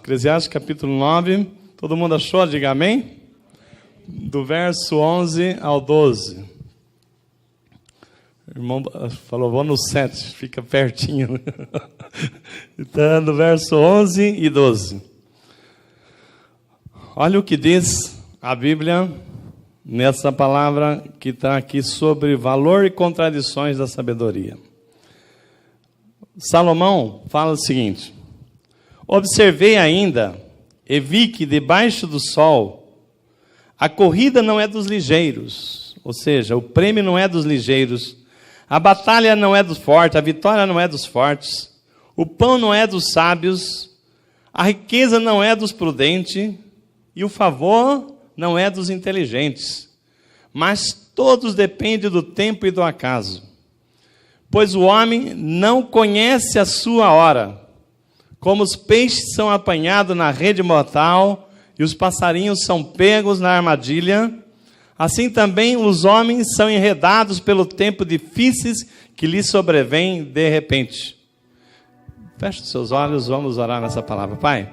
Eclesiastes capítulo 9. Todo mundo achou? Diga amém. Do verso 11 ao 12. O irmão falou, vou no 7, fica pertinho. Então, do verso 11 e 12. Olha o que diz a Bíblia nessa palavra que está aqui sobre valor e contradições da sabedoria. Salomão fala o seguinte: observei ainda e vi que debaixo do sol a corrida não é dos ligeiros, ou seja, o prêmio não é dos ligeiros, a batalha não é dos fortes, a vitória não é dos fortes, o pão não é dos sábios, a riqueza não é dos prudentes e o favor não é dos inteligentes, mas todos dependem do tempo e do acaso. Pois o homem não conhece a sua hora, como os peixes são apanhados na rede mortal e os passarinhos são pegos na armadilha, assim também os homens são enredados pelo tempo difíceis que lhes sobrevém de repente. Feche os seus olhos, vamos orar nessa palavra. Pai,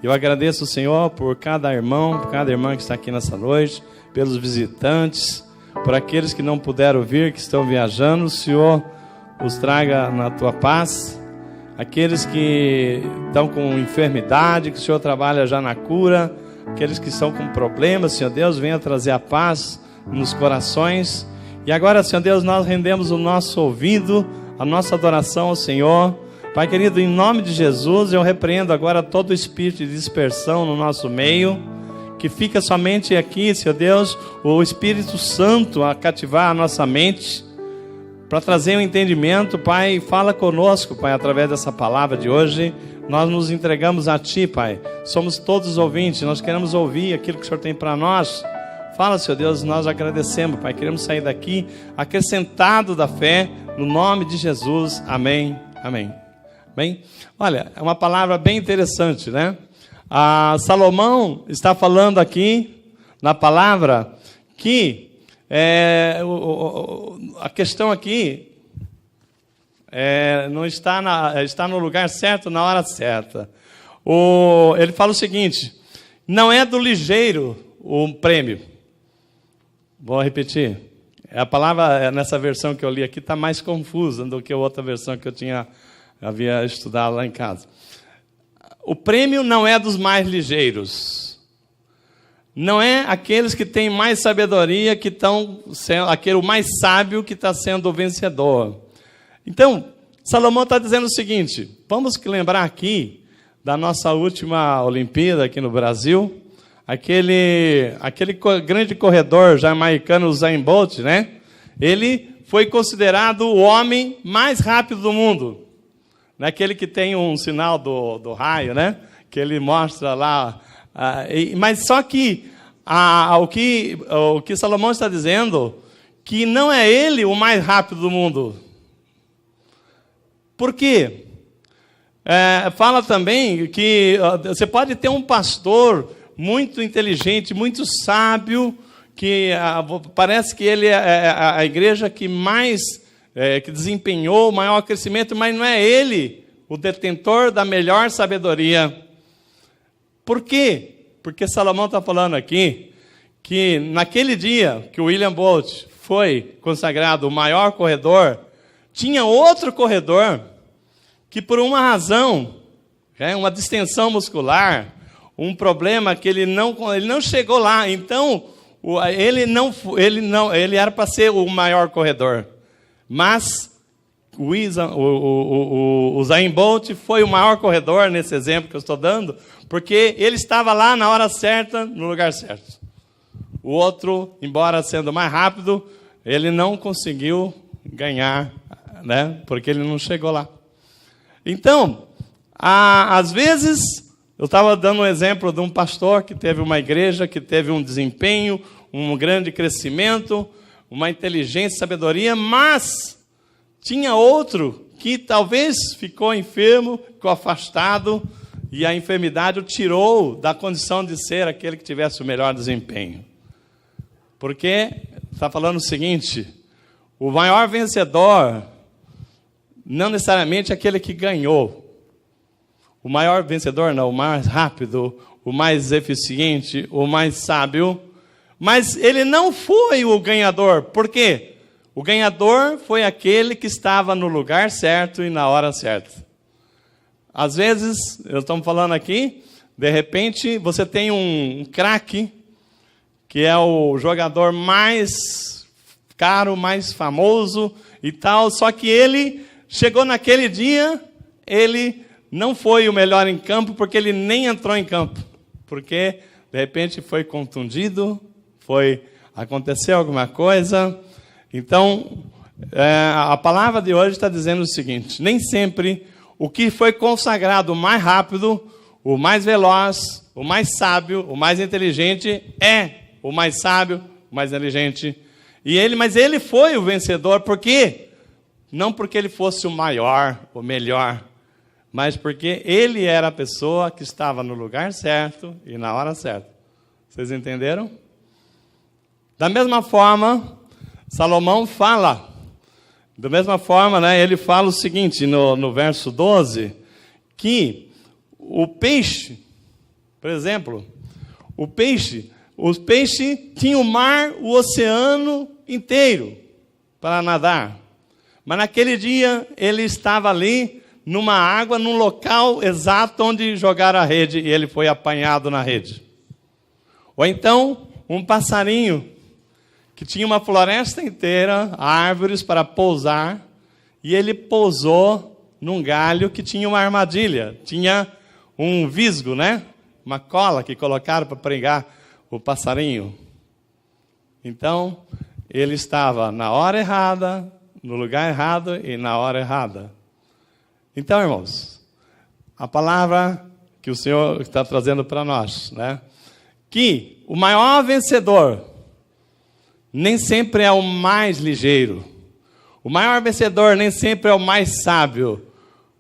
eu agradeço o Senhor por cada irmão, por cada irmã que está aqui nessa noite, pelos visitantes, por aqueles que não puderam vir, que estão viajando. O Senhor os traga na tua paz. Aqueles que estão com enfermidade, que o Senhor trabalha já na cura. Aqueles que estão com problemas, Senhor Deus, venha trazer a paz nos corações. E agora, Senhor Deus, nós rendemos o nosso ouvido, a nossa adoração ao Senhor. Pai querido, em nome de Jesus, eu repreendo agora todo o espírito de dispersão no nosso meio, que fica somente aqui, Senhor Deus, o Espírito Santo a cativar a nossa mente, para trazer um entendimento. Pai, fala conosco, Pai, através dessa palavra de hoje. Nós nos entregamos a Ti, Pai. Somos todos ouvintes, nós queremos ouvir aquilo que o Senhor tem para nós. Fala, Senhor Deus, nós agradecemos, Pai. Queremos sair daqui acrescentado da fé, no nome de Jesus. Amém, amém. Bem, olha, é uma palavra bem interessante, né? Salomão está falando aqui, na palavra, que a questão aqui não está no lugar certo, na hora certa. Ele fala o seguinte: não é do ligeiro o prêmio. Vou repetir. A palavra, nessa versão que eu li aqui, está mais confusa do que a outra versão que eu havia estudado lá em casa. O prêmio não é dos mais ligeiros. Não é aqueles que têm mais sabedoria, que estão sendo aquele mais sábio que está sendo o vencedor. Então, Salomão está dizendo o seguinte: vamos lembrar aqui da nossa última Olimpíada aqui no Brasil, aquele grande corredor jamaicano, Usain Bolt, né? Ele foi considerado o homem mais rápido do mundo. Naquele que tem um sinal do raio, né? Que ele mostra lá. Mas só que o que Salomão está dizendo, que não é ele o mais rápido do mundo. Por quê? Fala também que você pode ter um pastor muito inteligente, muito sábio, que parece que ele é a igreja que mais que desempenhou o maior crescimento, mas não é ele o detentor da melhor sabedoria. Por quê? Porque Salomão está falando aqui que naquele dia que o Usain Bolt foi consagrado o maior corredor, tinha outro corredor que, por uma razão, uma distensão muscular, um problema que ele não chegou lá. Então, ele era para ser o maior corredor. Mas o Usain Bolt foi o maior corredor, nesse exemplo que eu estou dando, porque ele estava lá na hora certa, no lugar certo. O outro, embora sendo mais rápido, ele não conseguiu ganhar, né? Porque ele não chegou lá. Então, às vezes, eu estava dando um exemplo de um pastor que teve uma igreja, que teve um desempenho, um grande crescimento, uma inteligência, sabedoria, mas tinha outro que talvez ficou enfermo, ficou afastado, e a enfermidade o tirou da condição de ser aquele que tivesse o melhor desempenho. Porque está falando o seguinte: o maior vencedor não necessariamente é aquele que ganhou. o maior vencedor, não, o mais rápido, o mais eficiente, o mais sábio, mas ele não foi o ganhador. Por quê? O ganhador foi aquele que estava no lugar certo e na hora certa. Às vezes, estamos falando aqui, de repente, você tem um craque, que é o jogador mais caro, mais famoso e tal, só que ele chegou naquele dia, ele não foi o melhor em campo, porque ele nem entrou em campo. Porque, de repente, foi contundido, aconteceu alguma coisa. Então, a palavra de hoje está dizendo o seguinte: nem sempre o que foi consagrado mais rápido, o mais veloz, o mais sábio, o mais inteligente é o mais sábio, o mais inteligente. Mas ele foi o vencedor, por quê? Não porque ele fosse o maior, o melhor, mas porque ele era a pessoa que estava no lugar certo e na hora certa. Vocês entenderam? Da mesma forma, Salomão fala, da mesma forma, né, ele fala o seguinte, no verso 12, que o peixe, por exemplo, os peixes tinham o mar, o oceano inteiro para nadar. Mas naquele dia ele estava ali, numa água, num local exato onde jogaram a rede, e ele foi apanhado na rede. Ou então, um passarinho, que tinha uma floresta inteira, árvores para pousar, e ele pousou num galho que tinha uma armadilha, tinha um visgo, né? Uma cola que colocaram para pregar o passarinho. Então, ele estava na hora errada, no lugar errado e na hora errada. Então, irmãos, a palavra que o Senhor está trazendo para nós, né? Que o maior vencedor nem sempre é o mais ligeiro. O maior vencedor nem sempre é o mais sábio.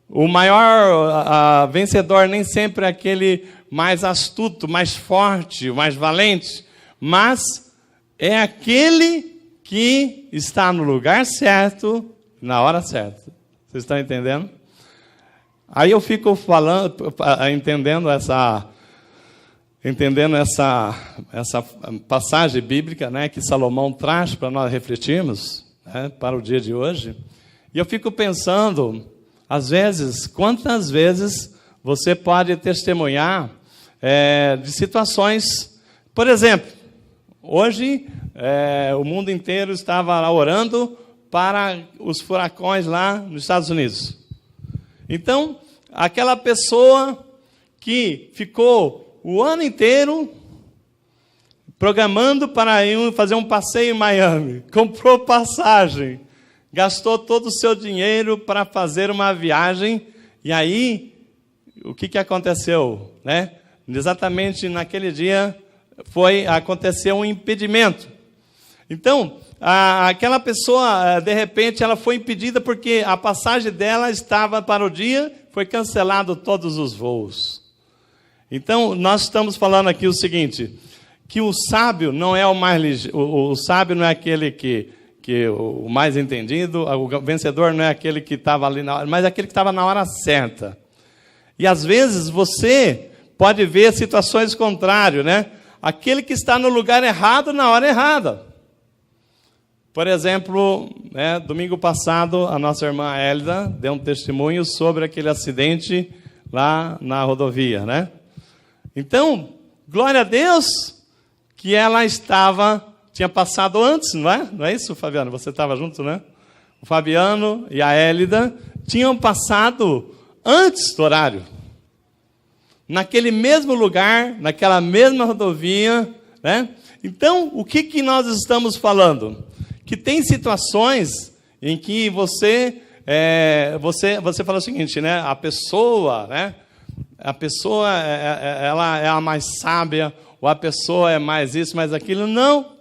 O maior vencedor nem sempre é aquele mais astuto, mais forte, mais valente. Mas é aquele que está no lugar certo, na hora certa. Vocês estão entendendo? Aí eu fico entendendo essa passagem bíblica, né, que Salomão traz para nós refletirmos, né, para o dia de hoje. E eu fico pensando, às vezes, quantas vezes você pode testemunhar de situações. Por exemplo, hoje o mundo inteiro estava orando para os furacões lá nos Estados Unidos. Então, aquela pessoa que ficou o ano inteiro programando para ir fazer um passeio em Miami, comprou passagem, gastou todo o seu dinheiro para fazer uma viagem, e aí, o que aconteceu, né? Exatamente naquele dia aconteceu um impedimento. Então, aquela pessoa, de repente, ela foi impedida porque a passagem dela estava para o dia, foi cancelado todos os voos. Então, nós estamos falando aqui o seguinte, que o sábio não é o mais ligeiro, o sábio não é aquele que o mais entendido, o vencedor não é aquele que estava ali na hora, mas é aquele que estava na hora certa. E às vezes você pode ver situações contrárias, né? Aquele que está no lugar errado na hora errada. Por exemplo, né, domingo passado, a nossa irmã Hélida deu um testemunho sobre aquele acidente lá na rodovia, né? Então, glória a Deus que ela tinha passado antes, não é? Não é isso, Fabiano? Você estava junto, né? O Fabiano e a Hélida tinham passado antes do horário. Naquele mesmo lugar, naquela mesma rodovia, né? Então, o que nós estamos falando? Que tem situações em que você fala o seguinte, né? A pessoa, né? Ela é a mais sábia, ou a pessoa é mais isso, mais aquilo. Não,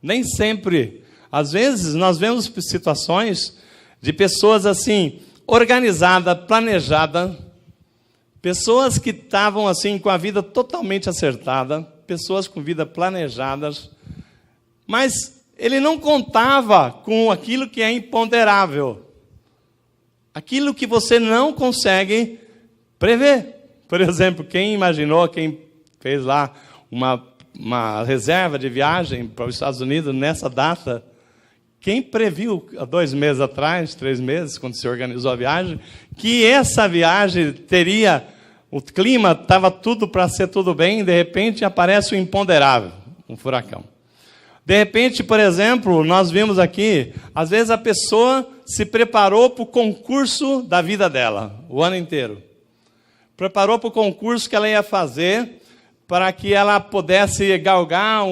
nem sempre. Às vezes, nós vemos situações de pessoas assim, organizadas, planejadas, pessoas que estavam assim com a vida totalmente acertada, pessoas com vida planejadas, mas ele não contava com aquilo que é imponderável, aquilo que você não consegue prever. Por exemplo, quem imaginou, quem fez lá uma reserva de viagem para os Estados Unidos nessa data, quem previu há 2 meses atrás, 3 meses, quando se organizou a viagem, que essa viagem teria, o clima estava tudo para ser tudo bem, e de repente aparece o imponderável, um furacão. De repente, por exemplo, nós vimos aqui, às vezes a pessoa se preparou para o concurso da vida dela, o ano inteiro. Preparou para o concurso que ela ia fazer, para que ela pudesse galgar,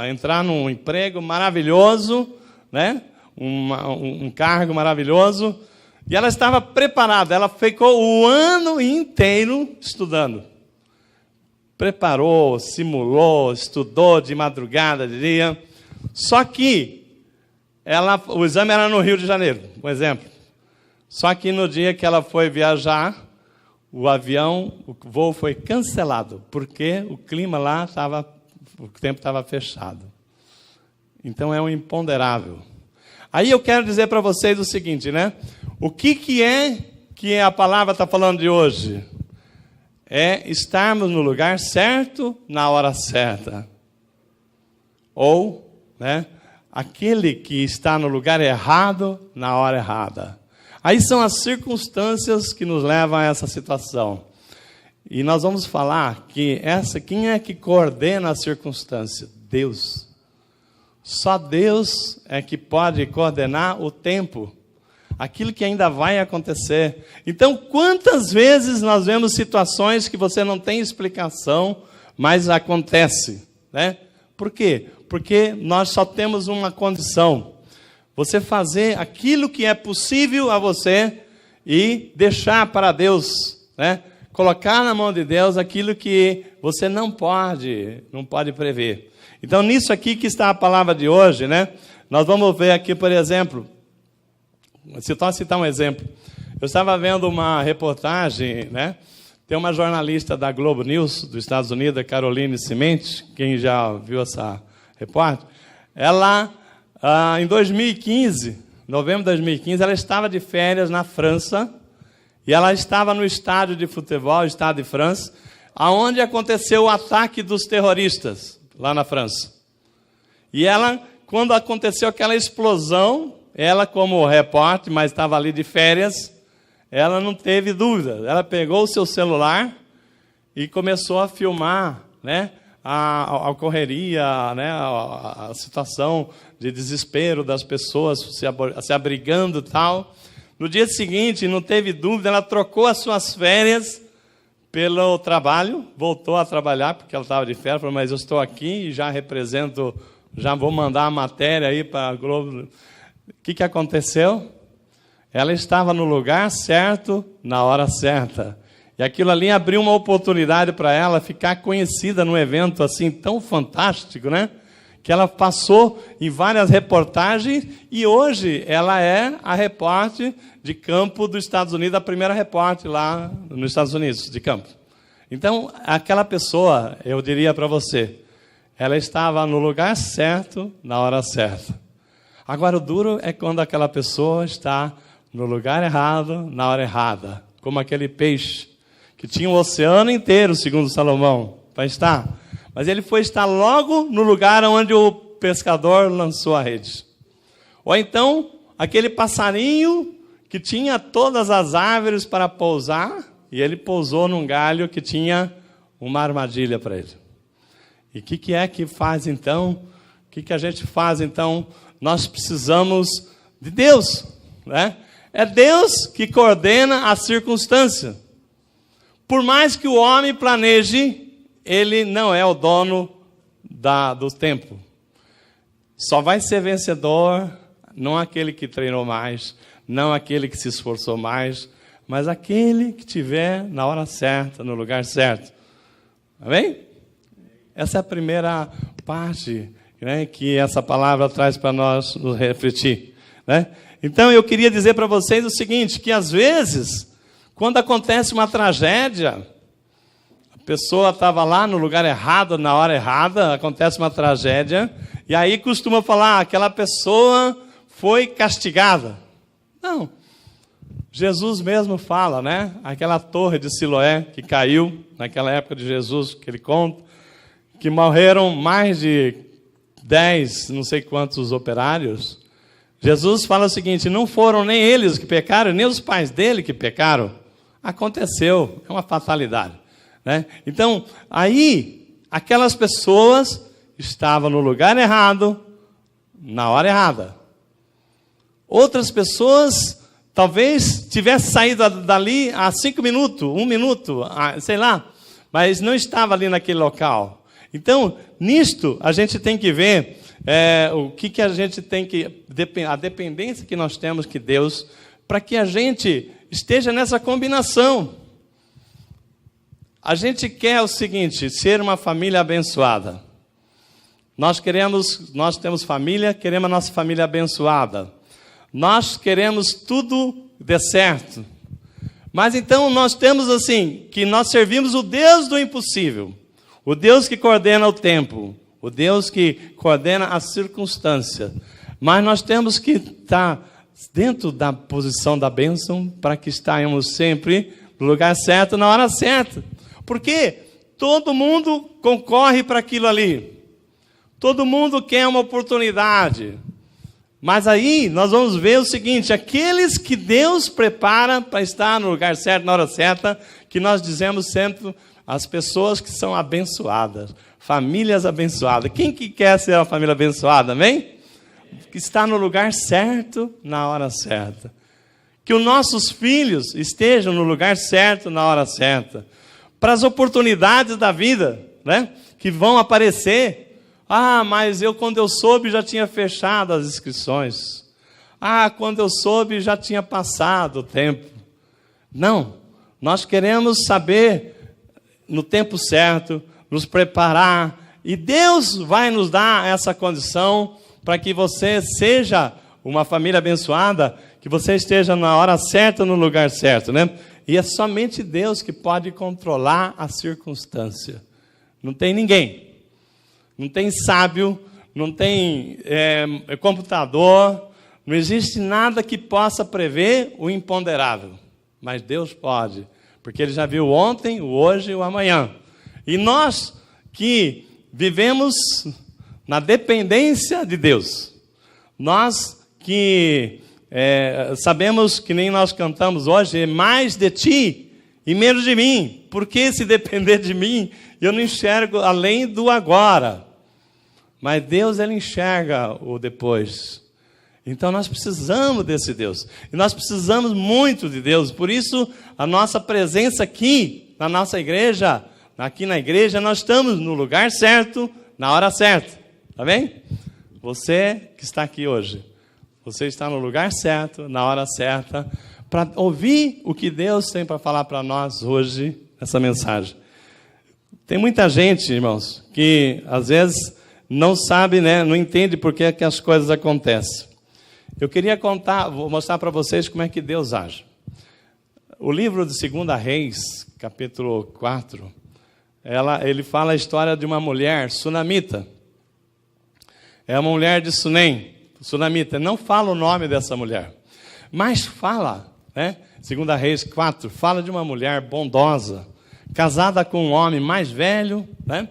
entrar num emprego maravilhoso, né? um cargo maravilhoso. E ela estava preparada, ela ficou o ano inteiro estudando. Preparou, simulou, estudou de madrugada, de dia. Só que o exame era no Rio de Janeiro, por exemplo. Só que no dia que ela foi viajar, o voo foi cancelado, porque o clima lá o tempo estava fechado. Então é um imponderável. Aí eu quero dizer para vocês o seguinte, né? O que é a palavra está falando de hoje? É estarmos no lugar certo, na hora certa. Ou, né, aquele que está no lugar errado, na hora errada. Aí são as circunstâncias que nos levam a essa situação. E nós vamos falar que quem é que coordena a circunstância? Deus. Só Deus é que pode coordenar o tempo. Aquilo que ainda vai acontecer. Então, quantas vezes nós vemos situações que você não tem explicação, mas acontece, né? Por quê? Porque nós só temos uma condição. Você fazer aquilo que é possível a você e deixar para Deus, né? Colocar na mão de Deus aquilo que você não pode prever. Então, nisso aqui que está a palavra de hoje, né? Nós vamos ver aqui, por exemplo, citar um exemplo. Eu estava vendo uma reportagem, né? Tem uma jornalista da Globo News, dos Estados Unidos, a Caroline Cimenti, quem já viu essa repórter, ela, em 2015, novembro de 2015, ela estava de férias na França, e ela estava no estádio de futebol, Estado de França, onde aconteceu o ataque dos terroristas, lá na França. E ela, quando aconteceu aquela explosão, ela, como repórter, mas estava ali de férias, ela não teve dúvida. Ela pegou o seu celular e começou a filmar, né, a correria, né, a situação de desespero das pessoas se abrigando e tal. No dia seguinte, não teve dúvida, ela trocou as suas férias pelo trabalho, voltou a trabalhar, porque ela estava de férias, falou, mas eu estou aqui e já represento, já vou mandar a matéria aí para a Globo. O que aconteceu? Ela estava no lugar certo, na hora certa. E aquilo ali abriu uma oportunidade para ela ficar conhecida num evento assim tão fantástico, né? Que ela passou em várias reportagens e hoje ela é a repórter de campo dos Estados Unidos, a primeira repórter lá nos Estados Unidos, de campo. Então, aquela pessoa, eu diria para você, ela estava no lugar certo, na hora certa. Agora, o duro é quando aquela pessoa está no lugar errado, na hora errada. Como aquele peixe que tinha o oceano inteiro, segundo Salomão, para estar. Mas ele foi estar logo no lugar onde o pescador lançou a rede. Ou então, aquele passarinho que tinha todas as árvores para pousar, e ele pousou num galho que tinha uma armadilha para ele. E o que é que faz então? O que a gente faz então? Nós precisamos de Deus, né? É Deus que coordena a circunstância. Por mais que o homem planeje, ele não é o dono do tempo. Só vai ser vencedor, não aquele que treinou mais, não aquele que se esforçou mais, mas aquele que estiver na hora certa, no lugar certo. Amém? Essa é a primeira parte, né, que essa palavra traz para nós nos refletir, né? Então eu queria dizer para vocês o seguinte, que às vezes, quando acontece uma tragédia, a pessoa estava lá no lugar errado, na hora errada, acontece uma tragédia, e aí costuma falar, aquela pessoa foi castigada. Não, Jesus mesmo fala, né? Aquela torre de Siloé que caiu naquela época de Jesus, que ele conta, que morreram mais de 10, não sei quantos operários. Jesus fala o seguinte: não foram nem eles que pecaram, nem os pais dele que pecaram. Aconteceu, é uma fatalidade, né? Então, aí, aquelas pessoas estavam no lugar errado, na hora errada. Outras pessoas talvez tivesse saído dali há 5 minutos, 1 minuto, sei lá, mas não estava ali naquele local. Então, nisto, a gente tem que ver o que a gente tem que... a dependência que nós temos que Deus, para que a gente esteja nessa combinação. A gente quer o seguinte, ser uma família abençoada. Nós temos família, queremos a nossa família abençoada. Nós queremos tudo dê certo. Mas então nós temos assim, que nós servimos o Deus do impossível. O Deus que coordena o tempo. O Deus que coordena a circunstância. Mas nós temos que estar dentro da posição da bênção para que estejamos sempre no lugar certo, na hora certa. Porque todo mundo concorre para aquilo ali. Todo mundo quer uma oportunidade. Mas aí nós vamos ver o seguinte, aqueles que Deus prepara para estar no lugar certo, na hora certa, que nós dizemos sempre, as pessoas que são abençoadas, famílias abençoadas. Quem que quer ser uma família abençoada, amém? Que está no lugar certo, na hora certa. Que os nossos filhos estejam no lugar certo, na hora certa. Para as oportunidades da vida, né, que vão aparecer. Mas quando eu soube, já tinha fechado as inscrições. Quando eu soube, já tinha passado o tempo. Não, nós queremos saber, no tempo certo, nos preparar. E Deus vai nos dar essa condição para que você seja uma família abençoada, que você esteja na hora certa, no lugar certo, né? E é somente Deus que pode controlar a circunstância. Não tem ninguém. Não tem sábio, não tem computador, não existe nada que possa prever o imponderável. Mas Deus pode, porque Ele já viu ontem, o hoje e o amanhã. E nós que vivemos na dependência de Deus, nós que sabemos que nem nós cantamos hoje, é mais de Ti e menos de mim. Porque se depender de mim, eu não enxergo além do agora. Mas Deus, Ele enxerga o depois. Então nós precisamos desse Deus. E nós precisamos muito de Deus. Por isso, a nossa presença aqui, na nossa igreja, aqui na igreja, nós estamos no lugar certo, na hora certa. Tá bem? Você que está aqui hoje, você está no lugar certo, na hora certa, para ouvir o que Deus tem para falar para nós hoje, nessa mensagem. Tem muita gente, irmãos, que às vezes não sabe, né, não entende por que as coisas acontecem. Eu queria vou mostrar para vocês como é que Deus age. O livro de 2 Reis, capítulo 4, ele fala a história de uma mulher sunamita. É uma mulher de Sunem, sunamita. Não fala o nome dessa mulher, mas fala, né, 2 Reis 4, fala de uma mulher bondosa, casada com um homem mais velho, né,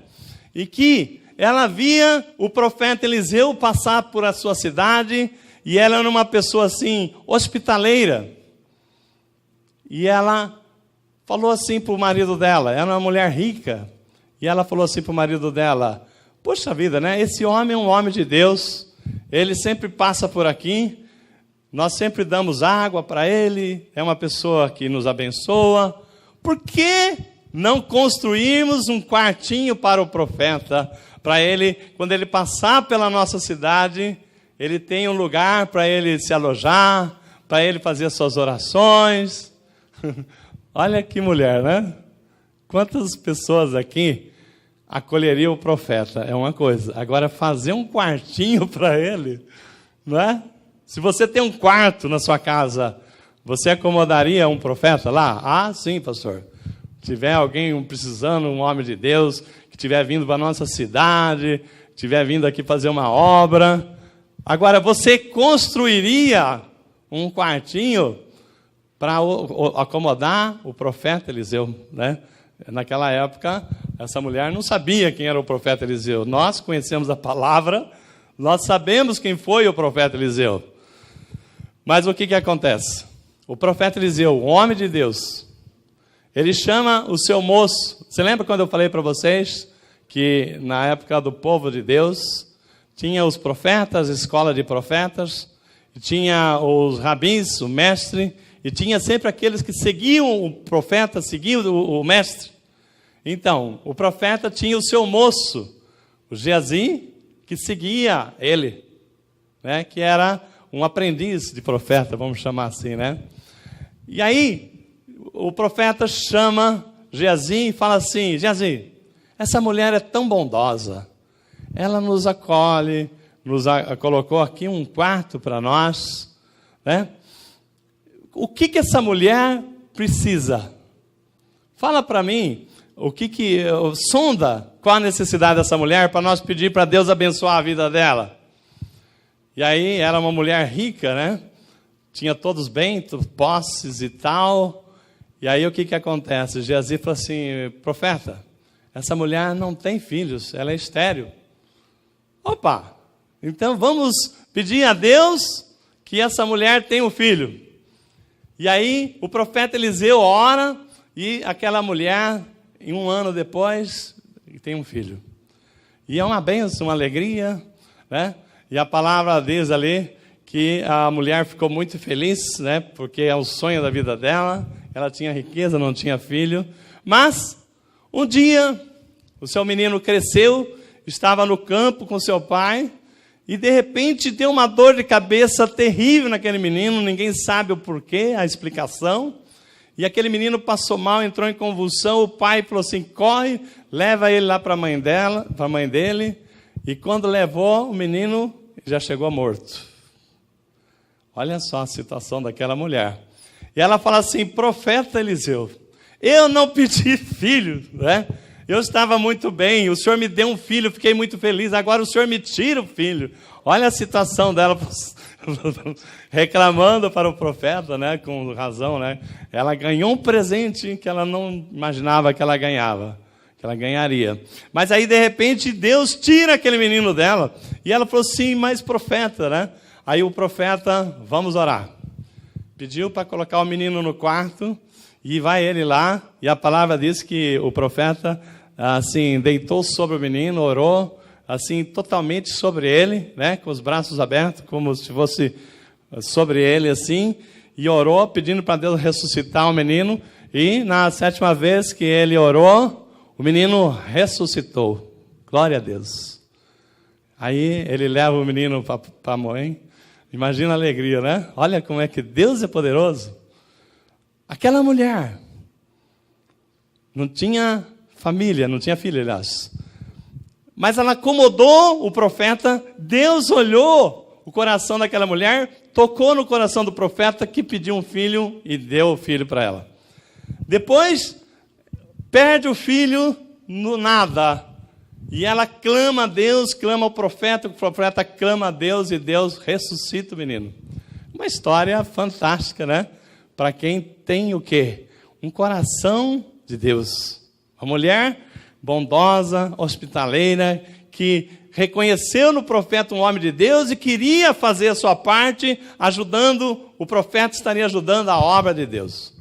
e que ela via o profeta Eliseu passar por a sua cidade, e ela era uma pessoa assim, hospitaleira. E ela falou assim para o marido dela, era uma mulher rica, e ela falou assim para o marido dela, poxa vida, né? Esse homem é um homem de Deus, ele sempre passa por aqui, nós sempre damos água para ele, é uma pessoa que nos abençoa, por que não construirmos um quartinho para o profeta, para ele, quando ele passar pela nossa cidade, ele tem um lugar para ele se alojar, para ele fazer suas orações. Olha que mulher, né? Quantas pessoas aqui acolheriam o profeta? É uma coisa. Agora, fazer um quartinho para ele, não é? Se você tem um quarto na sua casa, você acomodaria um profeta lá? Sim, pastor. Se tiver alguém precisando, um homem de Deus, que estiver vindo para a nossa cidade, estiver vindo aqui fazer uma obra. Agora, você construiria um quartinho para acomodar o profeta Eliseu, né? Naquela época, essa mulher não sabia quem era o profeta Eliseu. Nós conhecemos a palavra, nós sabemos quem foi o profeta Eliseu. Mas o que acontece? O profeta Eliseu, o homem de Deus, ele chama o seu moço. Você lembra quando eu falei para vocês que na época do povo de Deus, tinha os profetas, a escola de profetas, tinha os rabins, o mestre, e tinha sempre aqueles que seguiam o profeta, seguiam o mestre. Então, o profeta tinha o seu moço, o Geazi, que seguia ele, né? Que era um aprendiz de profeta, vamos chamar assim, né? E aí, o profeta chama Geazi e fala assim: Geazi, essa mulher é tão bondosa, ela nos acolhe, colocou aqui um quarto para nós, né? O que essa mulher precisa? Fala para mim, sonda qual a necessidade dessa mulher para nós pedir para Deus abençoar a vida dela. E aí, era uma mulher rica, né? Tinha todos bens, posses e tal. E aí, o que acontece? Geazi fala assim: profeta, essa mulher não tem filhos, ela é estéril. Opa, então vamos pedir a Deus que essa mulher tenha um filho. E aí, o profeta Eliseu ora e aquela mulher, em 1 ano depois, tem um filho. E é uma bênção, uma alegria, né? E a palavra diz ali que a mulher ficou muito feliz, né? Porque é o sonho da vida dela. Ela tinha riqueza, não tinha filho. Mas, um dia, o seu menino cresceu, estava no campo com seu pai, e de repente deu uma dor de cabeça terrível naquele menino, ninguém sabe o porquê, a explicação. E aquele menino passou mal, entrou em convulsão, o pai falou assim: corre, leva ele lá para a mãe dele. E quando levou, o menino já chegou morto. Olha só a situação daquela mulher. E ela fala assim: profeta Eliseu, eu não pedi filho, né? Eu estava muito bem, o Senhor me deu um filho, fiquei muito feliz, agora o Senhor me tira o filho. Olha a situação dela, reclamando para o profeta, né? Com razão, né? Ela ganhou um presente que ela não imaginava que ela ganhava, que ela ganharia. Mas aí, de repente, Deus tira aquele menino dela, e ela falou assim: mas profeta, né? Aí o profeta: vamos orar. Pediu para colocar o menino no quarto, e vai ele lá, e a palavra diz que o profeta, assim, deitou sobre o menino, orou, assim, totalmente sobre ele, né, com os braços abertos, como se fosse sobre ele, assim, e orou, pedindo para Deus ressuscitar o menino, e na 7ª vez que ele orou, o menino ressuscitou. Glória a Deus. Aí ele leva o menino para a mãe, imagina a alegria, né? Olha como é que Deus é poderoso. Aquela mulher não tinha família, não tinha filho, aliás. Mas ela acomodou o profeta, Deus olhou o coração daquela mulher, tocou no coração do profeta, que pediu um filho e deu o filho para ela. Depois, perde o filho no nada. E ela clama a Deus, clama ao profeta, o profeta clama a Deus e Deus ressuscita o menino. Uma história fantástica, né? Para quem tem o quê? Um coração de Deus. Uma mulher bondosa, hospitaleira, que reconheceu no profeta um homem de Deus e queria fazer a sua parte, ajudando, o profeta estaria ajudando a obra de Deus.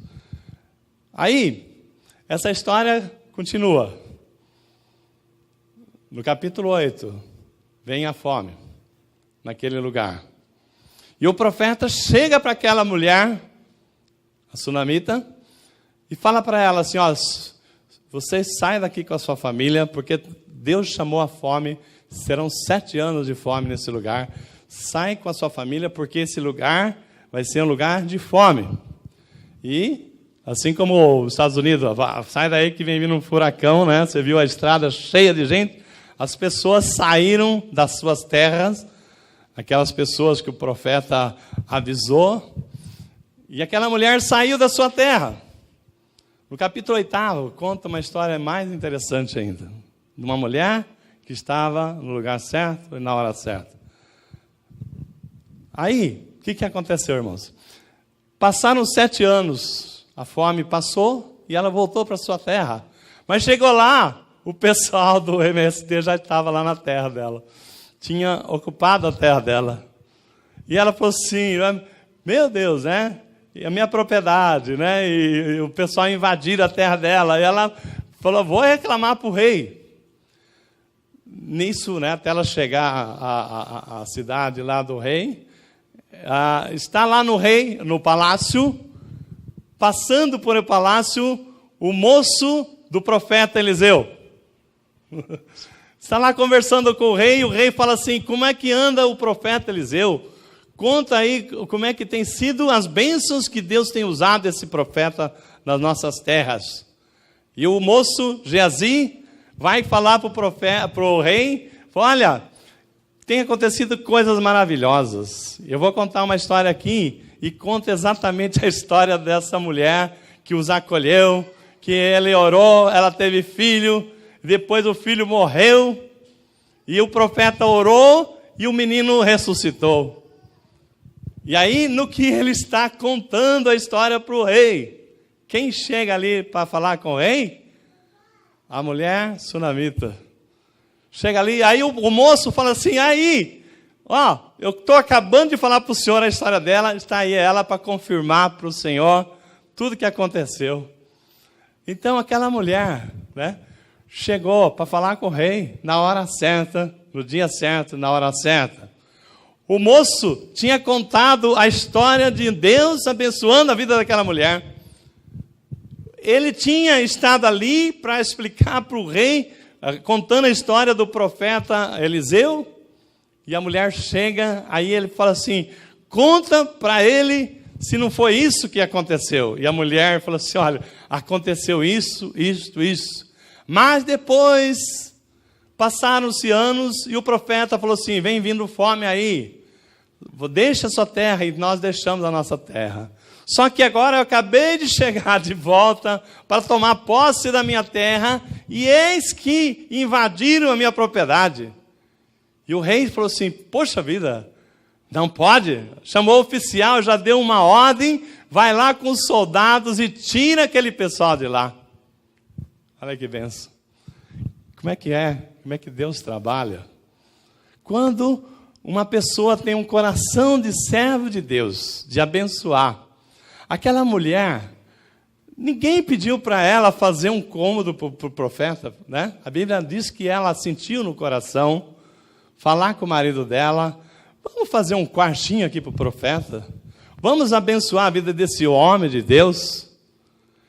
Aí, essa história continua. No capítulo 8, vem a fome naquele lugar. E o profeta chega para aquela mulher, a sunamita, e fala para ela assim: ó, você sai daqui com a sua família, porque Deus chamou a fome, serão 7 anos de fome nesse lugar. Sai com a sua família, porque esse lugar vai ser um lugar de fome. E, assim como os Estados Unidos, sai daí que vem vindo um furacão, né? Você viu a estrada cheia de gente. As pessoas saíram das suas terras, aquelas pessoas que o profeta avisou, e aquela mulher saiu da sua terra. No capítulo 8, conta uma história mais interessante ainda, de uma mulher que estava no lugar certo e na hora certa. Aí, o que aconteceu, irmãos? Passaram 7 anos, a fome passou e ela voltou para sua terra. Mas chegou lá, o pessoal do MST já estava lá na terra dela. Tinha ocupado a terra dela. E ela falou assim, meu Deus, né? E a minha propriedade, né? E o pessoal invadiram a terra dela. E ela falou, vou reclamar para o rei. Nisso, né, até ela chegar à cidade lá do rei, está lá no rei, no palácio, passando por o palácio, o moço do profeta Eliseu. Está lá conversando com o rei, e o rei fala assim, como é que anda o profeta Eliseu? Conta aí como é que tem sido as bênçãos que Deus tem usado esse profeta nas nossas terras. E o moço, Geazi, vai falar para o rei, olha, tem acontecido coisas maravilhosas. Eu vou contar uma história aqui, e conta exatamente a história dessa mulher que os acolheu, que ele orou, ela teve filho, depois o filho morreu, e o profeta orou, e o menino ressuscitou. E aí, no que ele está contando a história para o rei, quem chega ali para falar com o rei? A mulher sunamita. Chega ali, aí o moço fala assim, aí, ó, eu estou acabando de falar para o senhor a história dela, está aí ela para confirmar para o senhor tudo que aconteceu. Então aquela mulher, né, chegou para falar com o rei na hora certa, no dia certo, na hora certa. O moço tinha contado a história de Deus abençoando a vida daquela mulher. Ele tinha estado ali para explicar para o rei, contando a história do profeta Eliseu, e a mulher chega, aí ele fala assim, conta para ele se não foi isso que aconteceu. E a mulher falou assim, olha, aconteceu isso. Mas depois, passaram-se anos, e o profeta falou assim, vem vindo fome aí, deixa a sua terra, e nós deixamos a nossa terra. Só que agora eu acabei de chegar de volta para tomar posse da minha terra, e eis que invadiram a minha propriedade. E o rei falou assim, poxa vida, não pode. Chamou o oficial, já deu uma ordem, vai lá com os soldados e tira aquele pessoal de lá. Olha que benção. Como é que Deus trabalha? Quando uma pessoa tem um coração de servo de Deus, de abençoar. Aquela mulher, ninguém pediu para ela fazer um cômodo para o profeta, né? A Bíblia diz que ela sentiu no coração falar com o marido dela, vamos fazer um quartinho aqui para o profeta, vamos abençoar a vida desse homem de Deus.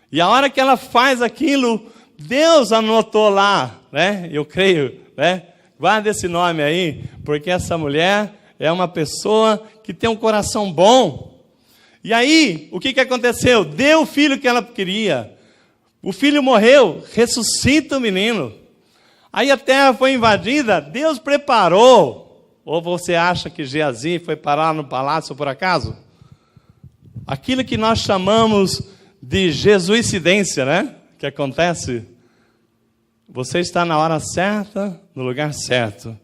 E a hora que ela faz aquilo, Deus anotou lá, né? Eu creio, né? Guarda esse nome aí, porque essa mulher é uma pessoa que tem um coração bom. E aí, o que aconteceu? Deu o filho que ela queria. O filho morreu, ressuscita o menino. Aí a terra foi invadida, Deus preparou. Ou você acha que Geazi foi parar no palácio por acaso? Aquilo que nós chamamos de jesuicidência, né? Que acontece. Você está na hora certa, no lugar certo.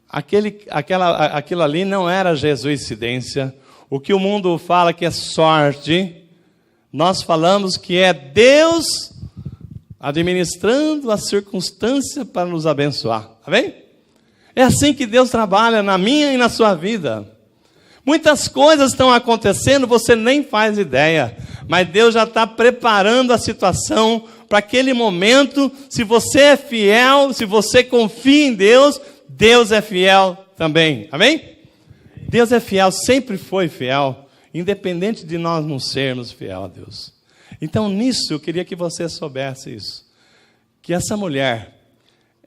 Aquilo ali não era jesuicidência. O que o mundo fala que é sorte, nós falamos que é Deus administrando a circunstância para nos abençoar. Tá bem? É assim que Deus trabalha na minha e na sua vida. Muitas coisas estão acontecendo, você nem faz ideia. Mas Deus já está preparando a situação para aquele momento. Se você é fiel, se você confia em Deus, Deus é fiel também. Amém? Deus é fiel, sempre foi fiel, independente de nós não sermos fiel a Deus. Então, nisso, eu queria que você soubesse isso. Que essa mulher,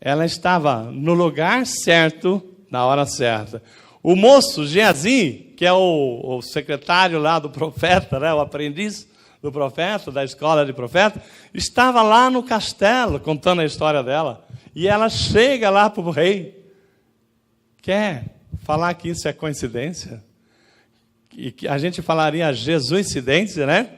ela estava no lugar certo, na hora certa. O moço, Geazi, que é o secretário lá do profeta, né, o aprendiz do profeta, da escola de profeta, estava lá no castelo, contando a história dela. E ela chega lá para o rei. Quer falar que isso é coincidência? E que a gente falaria jesuicidência, né?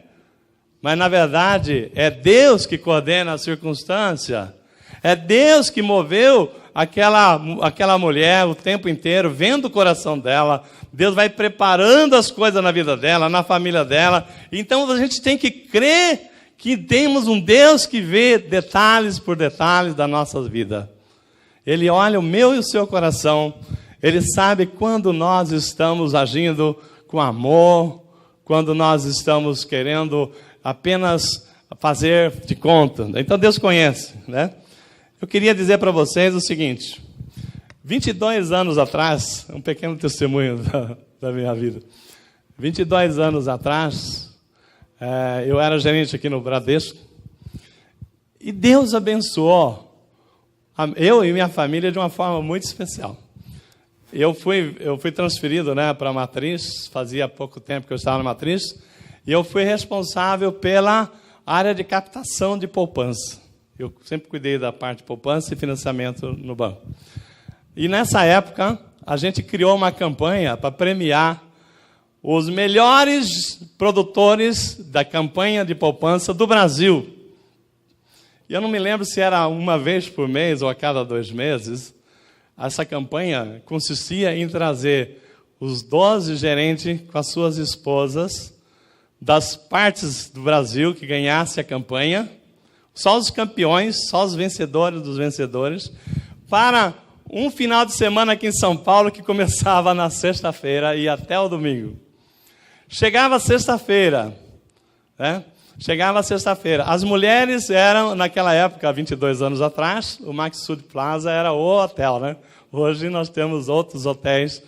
Mas, na verdade, é Deus que coordena a circunstância. É Deus que moveu aquela mulher o tempo inteiro, vendo o coração dela. Deus vai preparando as coisas na vida dela, na família dela. Então a gente tem que crer que temos um Deus que vê detalhes por detalhes da nossa vida. Ele olha o meu e o seu coração. Ele sabe quando nós estamos agindo com amor, quando nós estamos querendo apenas fazer de conta. Então Deus conhece, né? Eu queria dizer para vocês o seguinte: 22 anos atrás, um pequeno testemunho da minha vida. 22 anos atrás, eu era gerente aqui no Bradesco, e Deus abençoou eu e minha família de uma forma muito especial. Eu fui transferido, né, para a Matriz, fazia pouco tempo que eu estava na Matriz, e eu fui responsável pela área de captação de poupança. Eu sempre cuidei da parte de poupança e financiamento no banco. E nessa época, a gente criou uma campanha para premiar os melhores produtores da campanha de poupança do Brasil. E eu não me lembro se era uma vez por mês ou a cada 2 meses. Essa campanha consistia em trazer os 12 gerentes com as suas esposas das partes do Brasil que ganhasse a campanha, só os campeões, só os vencedores dos vencedores, para um final de semana aqui em São Paulo que começava na sexta-feira e ia até o domingo. Chegava sexta-feira, né? Chegava sexta-feira. As mulheres eram, naquela época, 22 anos atrás, o Maxud Plaza era o hotel, né? Hoje nós temos outros hotéis,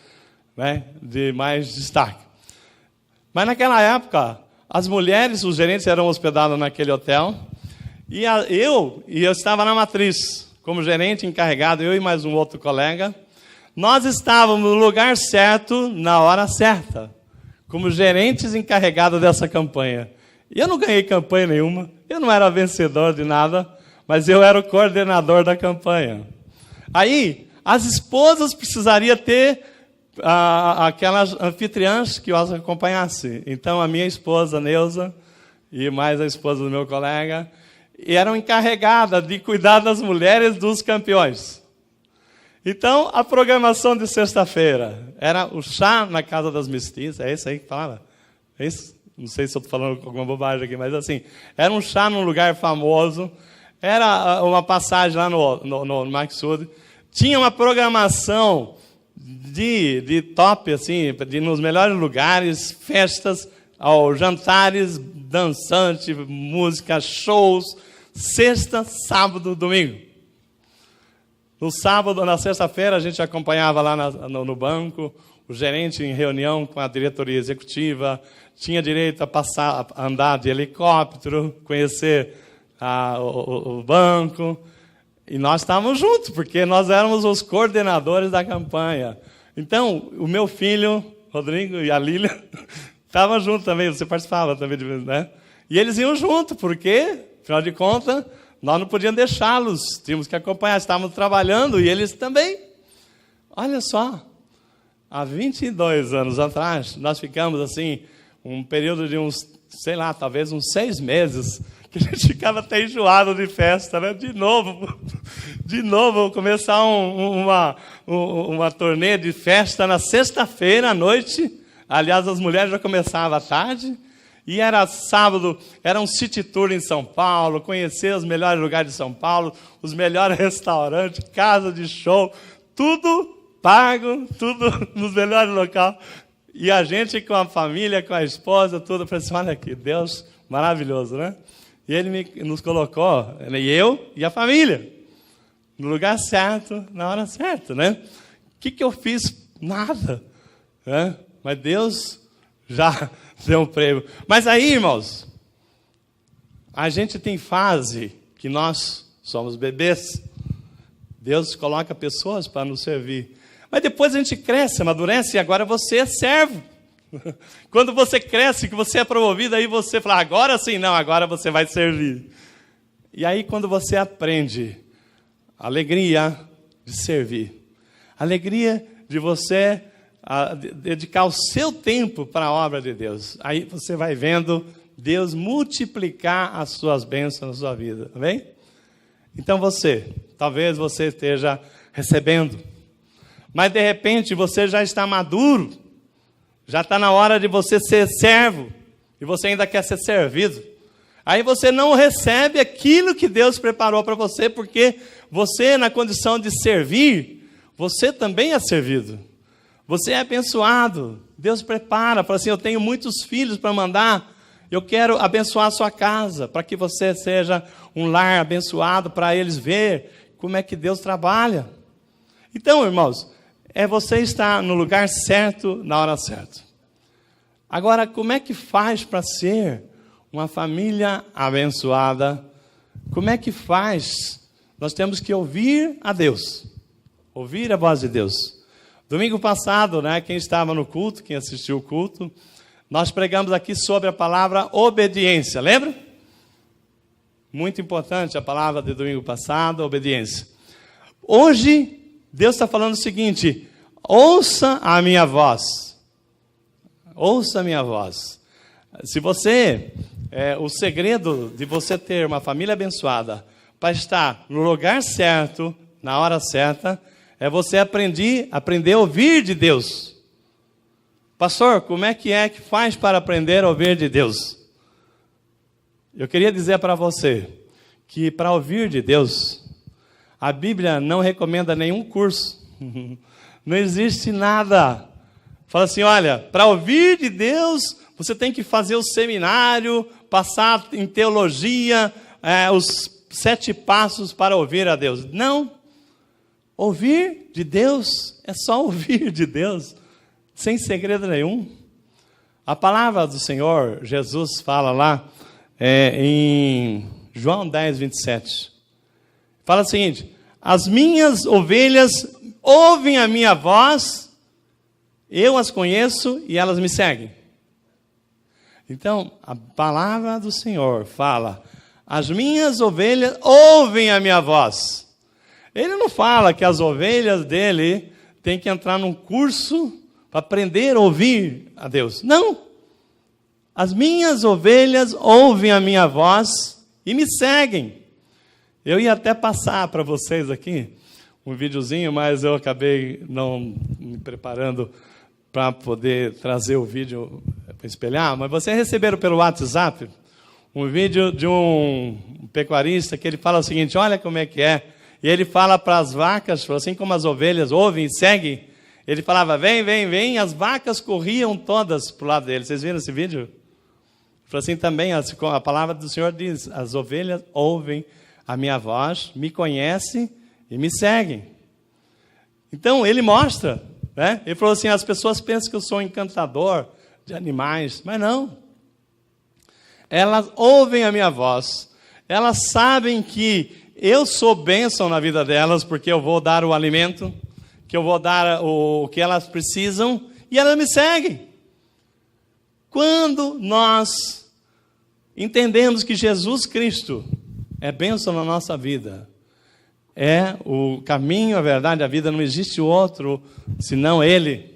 né, de mais destaque. Mas naquela época, as mulheres, os gerentes eram hospedados naquele hotel, e eu estava na Matriz, como gerente encarregado, eu e mais um outro colega. Nós estávamos no lugar certo, na hora certa, como gerentes encarregados dessa campanha. E eu não ganhei campanha nenhuma, eu não era vencedor de nada, mas eu era o coordenador da campanha. Aí, as esposas precisariam ter aquelas anfitriãs que os acompanhassem. Então, a minha esposa, Neuza, e mais a esposa do meu colega, eram encarregadas de cuidar das mulheres dos campeões. Então, a programação de sexta-feira era o chá na Casa das Mestiças, é isso aí que fala? É isso? Não sei se eu estou falando alguma bobagem aqui, mas assim, era um chá num lugar famoso, era uma passagem lá no Maxud, tinha uma programação de top, assim, nos melhores lugares, festas, jantares, dançantes, música, shows, sexta, sábado, domingo. No sábado, na sexta-feira, a gente acompanhava lá no banco, o gerente em reunião com a diretoria executiva, tinha direito a andar de helicóptero, conhecer o banco. E nós estávamos juntos, porque nós éramos os coordenadores da campanha. Então, o meu filho, Rodrigo, e a Lília, estavam juntos também, você participava também, né? E eles iam junto, porque, afinal de contas, nós não podíamos deixá-los, tínhamos que acompanhar, estávamos trabalhando, e eles também. Olha só, há 22 anos atrás, nós ficamos assim, um período de uns, sei lá, talvez uns 6 meses, que a gente ficava até enjoado de festa, né? De novo, começar uma turnê de festa na sexta-feira à noite. Aliás, as mulheres já começavam à tarde. E era sábado, era um city tour em São Paulo, conhecer os melhores lugares de São Paulo, os melhores restaurantes, casa de show, tudo pago, tudo nos melhores locais. E a gente com a família, com a esposa, tudo. Eu falei assim, olha aqui, Deus maravilhoso, né? E Ele nos colocou, e eu e a família, no lugar certo, na hora certa, né? O que eu fiz? Nada. Né? Mas Deus já deu um prêmio. Mas aí, irmãos, a gente tem fase que nós somos bebês. Deus coloca pessoas para nos servir. Mas depois a gente cresce, amadurece, e agora você é servo. Quando você cresce, que você é promovido, aí você fala, agora sim, não, agora você vai servir. E aí quando você aprende a alegria de servir, a alegria de você dedicar o seu tempo para a obra de Deus, aí você vai vendo Deus multiplicar as suas bênçãos na sua vida, amém? Então talvez você esteja recebendo. Mas de repente você já está maduro, já está na hora de você ser servo, e você ainda quer ser servido. Aí você não recebe aquilo que Deus preparou para você, porque você, na condição de servir, você também é servido. Você é abençoado. Deus prepara, fala assim, eu tenho muitos filhos para mandar, eu quero abençoar a sua casa, para que você seja um lar abençoado, para eles ver como é que Deus trabalha. Então, irmãos, é você estar no lugar certo, na hora certa. Agora, como é que faz para ser uma família abençoada? Como é que faz? Nós temos que ouvir a Deus, ouvir a voz de Deus. Domingo passado, né, quem estava no culto, quem assistiu o culto, nós pregamos aqui sobre a palavra obediência, lembra? Muito importante a palavra de domingo passado, obediência. Hoje, Deus está falando o seguinte, ouça a minha voz. Ouça a minha voz. Se você, o segredo de você ter uma família abençoada, para estar no lugar certo, na hora certa, é você aprender a ouvir de Deus. Pastor, como é que faz para aprender a ouvir de Deus? Eu queria dizer para você que para ouvir de Deus, a Bíblia não recomenda nenhum curso. Não existe nada. Fala assim, olha, para ouvir de Deus, você tem que fazer o seminário, passar em teologia, os 7 passos para ouvir a Deus. Não. Ouvir de Deus é só ouvir de Deus, sem segredo nenhum. A palavra do Senhor, Jesus fala lá, em João 10, 27. Fala o seguinte, as minhas ovelhas ouvem a minha voz, eu as conheço e elas me seguem. Então, a palavra do Senhor fala, as minhas ovelhas ouvem a minha voz. Ele não fala que as ovelhas dele têm que entrar num curso para aprender a ouvir a Deus. Não. As minhas ovelhas ouvem a minha voz e me seguem. Eu ia até passar para vocês aqui um videozinho, mas eu acabei não me preparando para poder trazer o vídeo para espelhar. Mas vocês receberam pelo WhatsApp um vídeo de um pecuarista que ele fala o seguinte, olha como é que é. E ele fala para as vacas, assim como as ovelhas ouvem e seguem, ele falava, vem, vem, vem, as vacas corriam todas para o lado dele. Vocês viram esse vídeo? Assim também, a palavra do Senhor diz, as ovelhas ouvem a minha voz, me conhecem e me seguem. Então, ele mostra, né? Ele falou assim, as pessoas pensam que eu sou um encantador de animais, mas não. Elas ouvem a minha voz, elas sabem que eu sou bênção na vida delas, porque eu vou dar o alimento, que eu vou dar o que elas precisam, e elas me seguem. Quando nós entendemos que Jesus Cristo é bênção na nossa vida, é o caminho, a verdade, a vida, não existe outro senão Ele,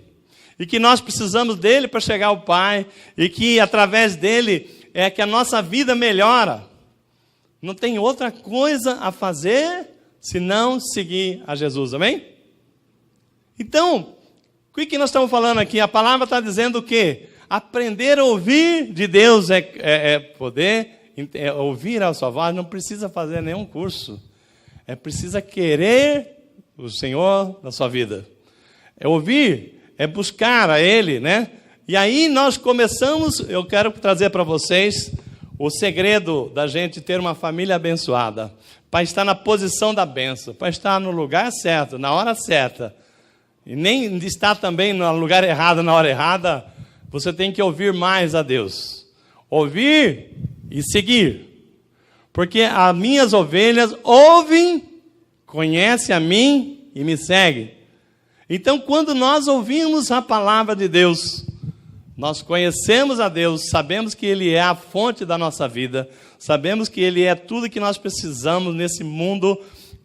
e que nós precisamos dele para chegar ao Pai, e que através dele é que a nossa vida melhora. Não tem outra coisa a fazer senão seguir a Jesus, amém? Então, o que nós estamos falando aqui? A palavra está dizendo o quê? Aprender a ouvir de Deus é poder ouvir a sua voz, não precisa fazer nenhum curso. Precisa querer o Senhor na sua vida. Ouvir, buscar a Ele, né? E aí nós começamos, eu quero trazer para vocês o segredo da gente ter uma família abençoada, para estar na posição da bênção, para estar no lugar certo, na hora certa, e nem estar também no lugar errado, na hora errada. Você tem que ouvir mais a Deus. Ouvir e seguir. Porque as minhas ovelhas ouvem, conhecem a mim e me seguem. Então, quando nós ouvimos a palavra de Deus, nós conhecemos a Deus, sabemos que Ele é a fonte da nossa vida, sabemos que Ele é tudo que nós precisamos nesse mundo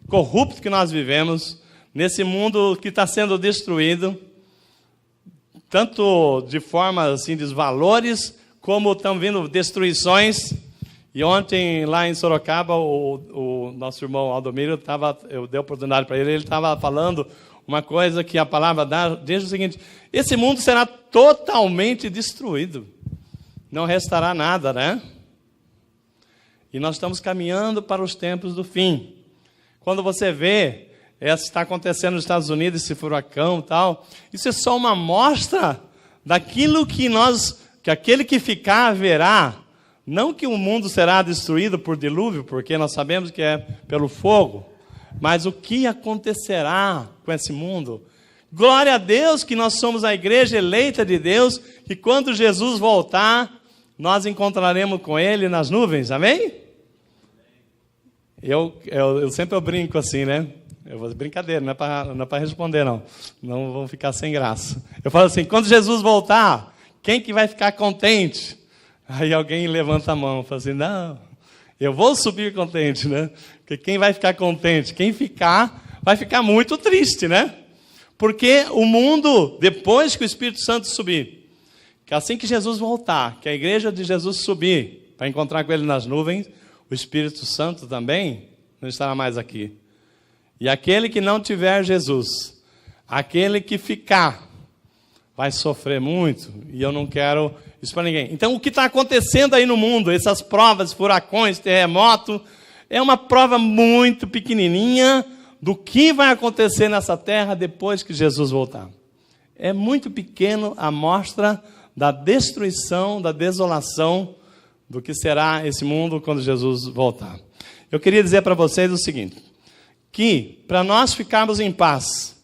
corrupto que nós vivemos, nesse mundo que está sendo destruído, tanto de forma assim, de valores, como estão vindo destruições, E ontem, lá em Sorocaba, o nosso irmão Aldomiro, eu dei oportunidade para ele estava falando uma coisa que a palavra diz o seguinte: esse mundo será totalmente destruído. Não restará nada, né? E nós estamos caminhando para os tempos do fim. Quando você vê, está acontecendo nos Estados Unidos, esse furacão e tal, isso é só uma amostra daquilo que aquele que ficar verá. Não que o mundo será destruído por dilúvio, porque nós sabemos que é pelo fogo, mas o que acontecerá com esse mundo? Glória a Deus que nós somos a igreja eleita de Deus, que quando Jesus voltar, nós encontraremos com Ele nas nuvens, amém? Eu sempre brinco assim, né? Brincadeira, não é para responder, não. Não vão ficar sem graça. Eu falo assim, quando Jesus voltar, quem que vai ficar contente? Aí alguém levanta a mão e fala assim, não, eu vou subir contente, né? Porque quem vai ficar contente? Quem ficar, vai ficar muito triste, né? Porque o mundo, depois que o Espírito Santo subir, que assim que Jesus voltar, que a igreja de Jesus subir, para encontrar com Ele nas nuvens, o Espírito Santo também não estará mais aqui. E aquele que não tiver Jesus, aquele que ficar, vai sofrer muito, e eu não quero isso para ninguém. Então, o que está acontecendo aí no mundo, essas provas, furacões, terremoto, é uma prova muito pequenininha do que vai acontecer nessa terra depois que Jesus voltar. É muito pequeno a amostra da destruição, da desolação do que será esse mundo quando Jesus voltar. Eu queria dizer para vocês o seguinte, que para nós ficarmos em paz,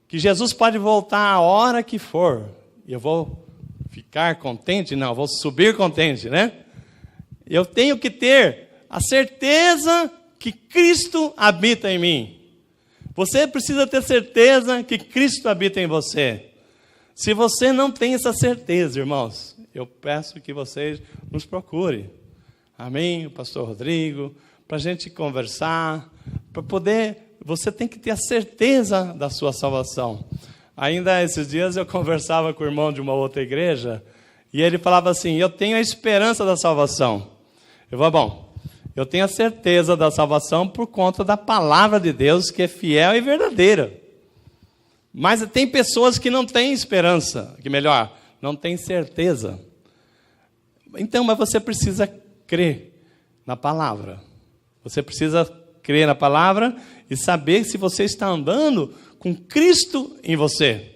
que Jesus pode voltar a hora que for, e eu vou ficar contente? Não, eu vou subir contente, né? Eu tenho que ter a certeza que Cristo habita em mim. Você precisa ter certeza que Cristo habita em você. Se você não tem essa certeza, irmãos, eu peço que vocês nos procurem. Amém? O pastor Rodrigo, para a gente conversar, para poder... Você tem que ter a certeza da sua salvação. Ainda esses dias eu conversava com o irmão de uma outra igreja, e ele falava assim, eu tenho a esperança da salvação. Eu falei, bom, eu tenho a certeza da salvação por conta da palavra de Deus, que é fiel e verdadeira. Mas tem pessoas que não têm esperança, que melhor, não têm certeza. Então, mas você precisa crer na palavra. Você precisa crer na palavra e saber se você está andando com Cristo em você.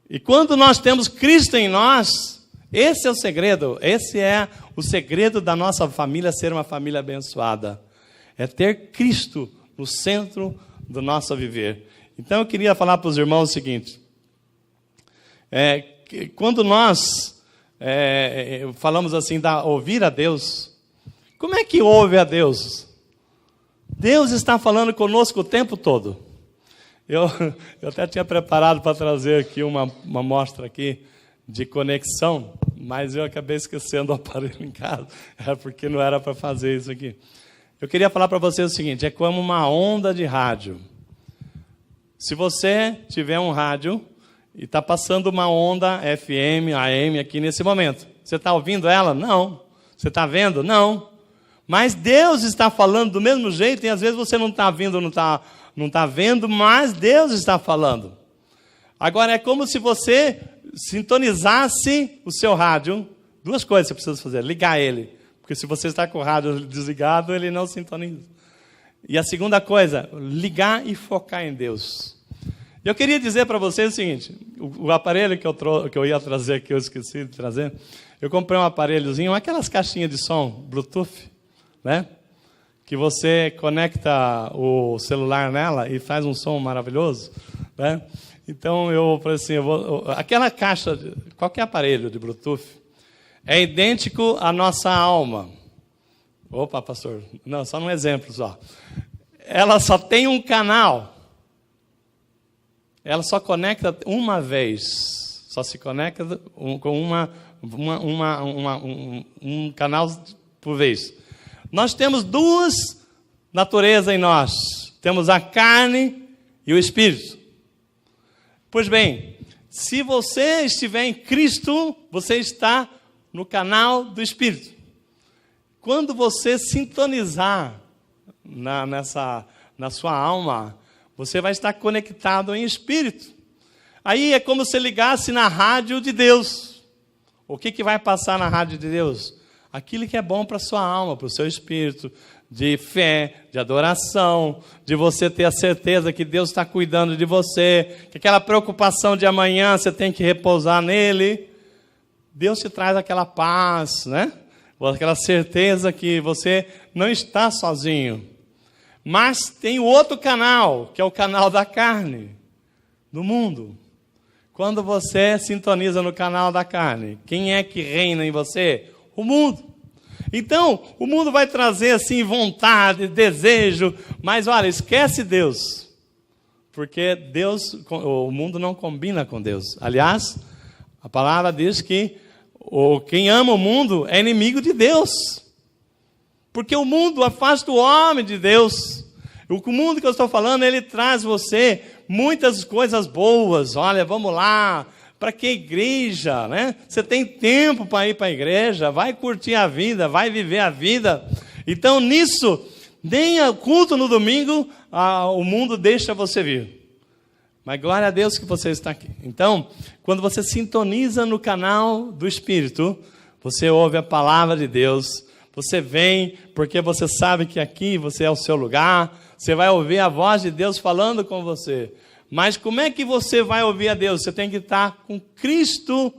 E quando nós temos Cristo em nós, esse é o segredo. Esse é o segredo da nossa família ser uma família abençoada. É ter Cristo no centro do nosso viver. Então eu queria falar para os irmãos o seguinte. Quando nós falamos assim, ouvir a Deus, como é que ouve a Deus? Deus está falando conosco o tempo todo. Eu até tinha preparado para trazer aqui uma amostra aqui de conexão, mas eu acabei esquecendo o aparelho em casa, porque não era para fazer isso aqui. Eu queria falar para vocês o seguinte, é como uma onda de rádio. Se você tiver um rádio e está passando uma onda FM, AM aqui nesse momento, você está ouvindo ela? Não. Você está vendo? Não. Mas Deus está falando do mesmo jeito, e às vezes você não está ouvindo, não está vendo, mas Deus está falando. Agora, é como se você sintonizasse o seu rádio. Duas coisas você precisa fazer. Ligar ele. Porque se você está com o rádio desligado, ele não sintoniza. E a segunda coisa, ligar e focar em Deus. Eu queria dizer para vocês o seguinte, o aparelho que eu ia trazer, que eu esqueci de trazer, eu comprei um aparelhozinho, aquelas caixinhas de som, Bluetooth, né? Que você conecta o celular nela e faz um som maravilhoso, né? Então eu falei assim, aquela caixa, qualquer aparelho de Bluetooth, é idêntico à nossa alma. Opa, pastor, não, só um exemplo só. Ela só tem um canal. Ela só conecta uma vez. Só se conecta com um canal por vez. Nós temos duas naturezas em nós. Temos a carne e o espírito. Pois bem, se você estiver em Cristo, você está no canal do espírito. quando você sintonizar na sua alma, você vai estar conectado em espírito. Aí é como se ligasse na rádio de Deus. O que vai passar na rádio de Deus? Aquilo que é bom para a sua alma, para o seu espírito, de fé, de adoração, de você ter a certeza que Deus está cuidando de você, que aquela preocupação de amanhã você tem que repousar nele. Deus te traz aquela paz, né? Aquela certeza que você não está sozinho. Mas tem o outro canal, que é o canal da carne, do mundo. Quando você sintoniza no canal da carne, quem é que reina em você? O mundo. Então, o mundo vai trazer assim vontade, desejo, mas olha, esquece Deus. Porque o mundo não combina com Deus. Aliás, a palavra diz que quem ama o mundo é inimigo de Deus. Porque o mundo afasta o homem de Deus. O mundo que eu estou falando, ele traz você muitas coisas boas. Olha, vamos lá, para que igreja, né? Você tem tempo para ir para a igreja, vai curtir a vida, vai viver a vida. Então, nisso, nem a culto no domingo, o mundo deixa você vir. Mas glória a Deus que você está aqui. Então, quando você sintoniza no canal do Espírito, você ouve a palavra de Deus, você vem porque você sabe que aqui você é o seu lugar, você vai ouvir a voz de Deus falando com você. Mas como é que você vai ouvir a Deus? Você tem que estar com Cristo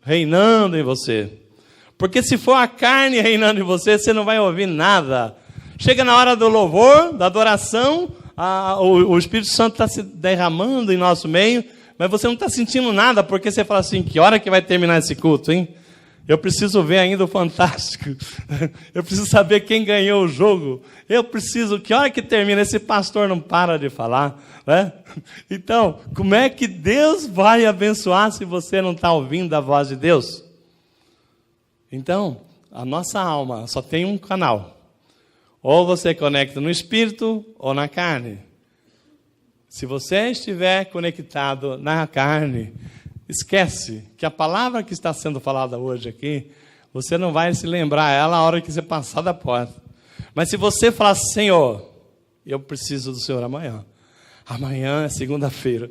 reinando em você. Porque se for a carne reinando em você, você não vai ouvir nada. Chega na hora do louvor, da adoração, o Espírito Santo está se derramando em nosso meio, mas você não está sentindo nada, porque você fala assim, que hora que vai terminar esse culto, hein? Eu preciso ver ainda o Fantástico. Eu preciso saber quem ganhou o jogo. Que hora que termina? Esse pastor não para de falar, né? Então, como é que Deus vai abençoar se você não está ouvindo a voz de Deus? Então, a nossa alma só tem um canal. Ou você conecta no espírito ou na carne. Se você estiver conectado na carne, esquece que a palavra que está sendo falada hoje aqui, você não vai se lembrar ela a hora que você passar da porta. Mas se você falar, Senhor, eu preciso do Senhor amanhã. Amanhã é segunda-feira.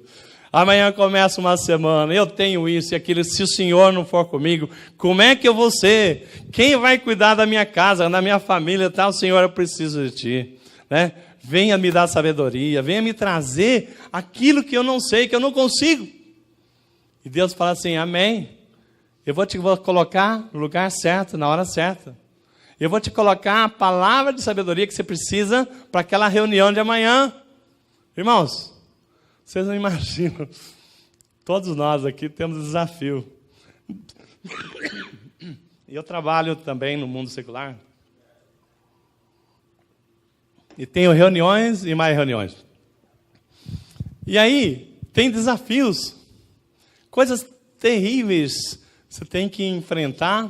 Amanhã começa uma semana, eu tenho isso e aquilo. Se o Senhor não for comigo, como é que eu vou ser? Quem vai cuidar da minha casa, da minha família? Tal? Senhor, eu preciso de Ti, né? Venha me dar sabedoria, venha me trazer aquilo que eu não sei, que eu não consigo. E Deus fala assim, amém. Eu vou te colocar no lugar certo, na hora certa. Eu vou te colocar a palavra de sabedoria que você precisa para aquela reunião de amanhã. Irmãos, vocês não imaginam. Todos nós aqui temos desafio. E eu trabalho também no mundo secular. E tenho reuniões e mais reuniões. E aí, tem desafios. Coisas terríveis. Você tem que enfrentar,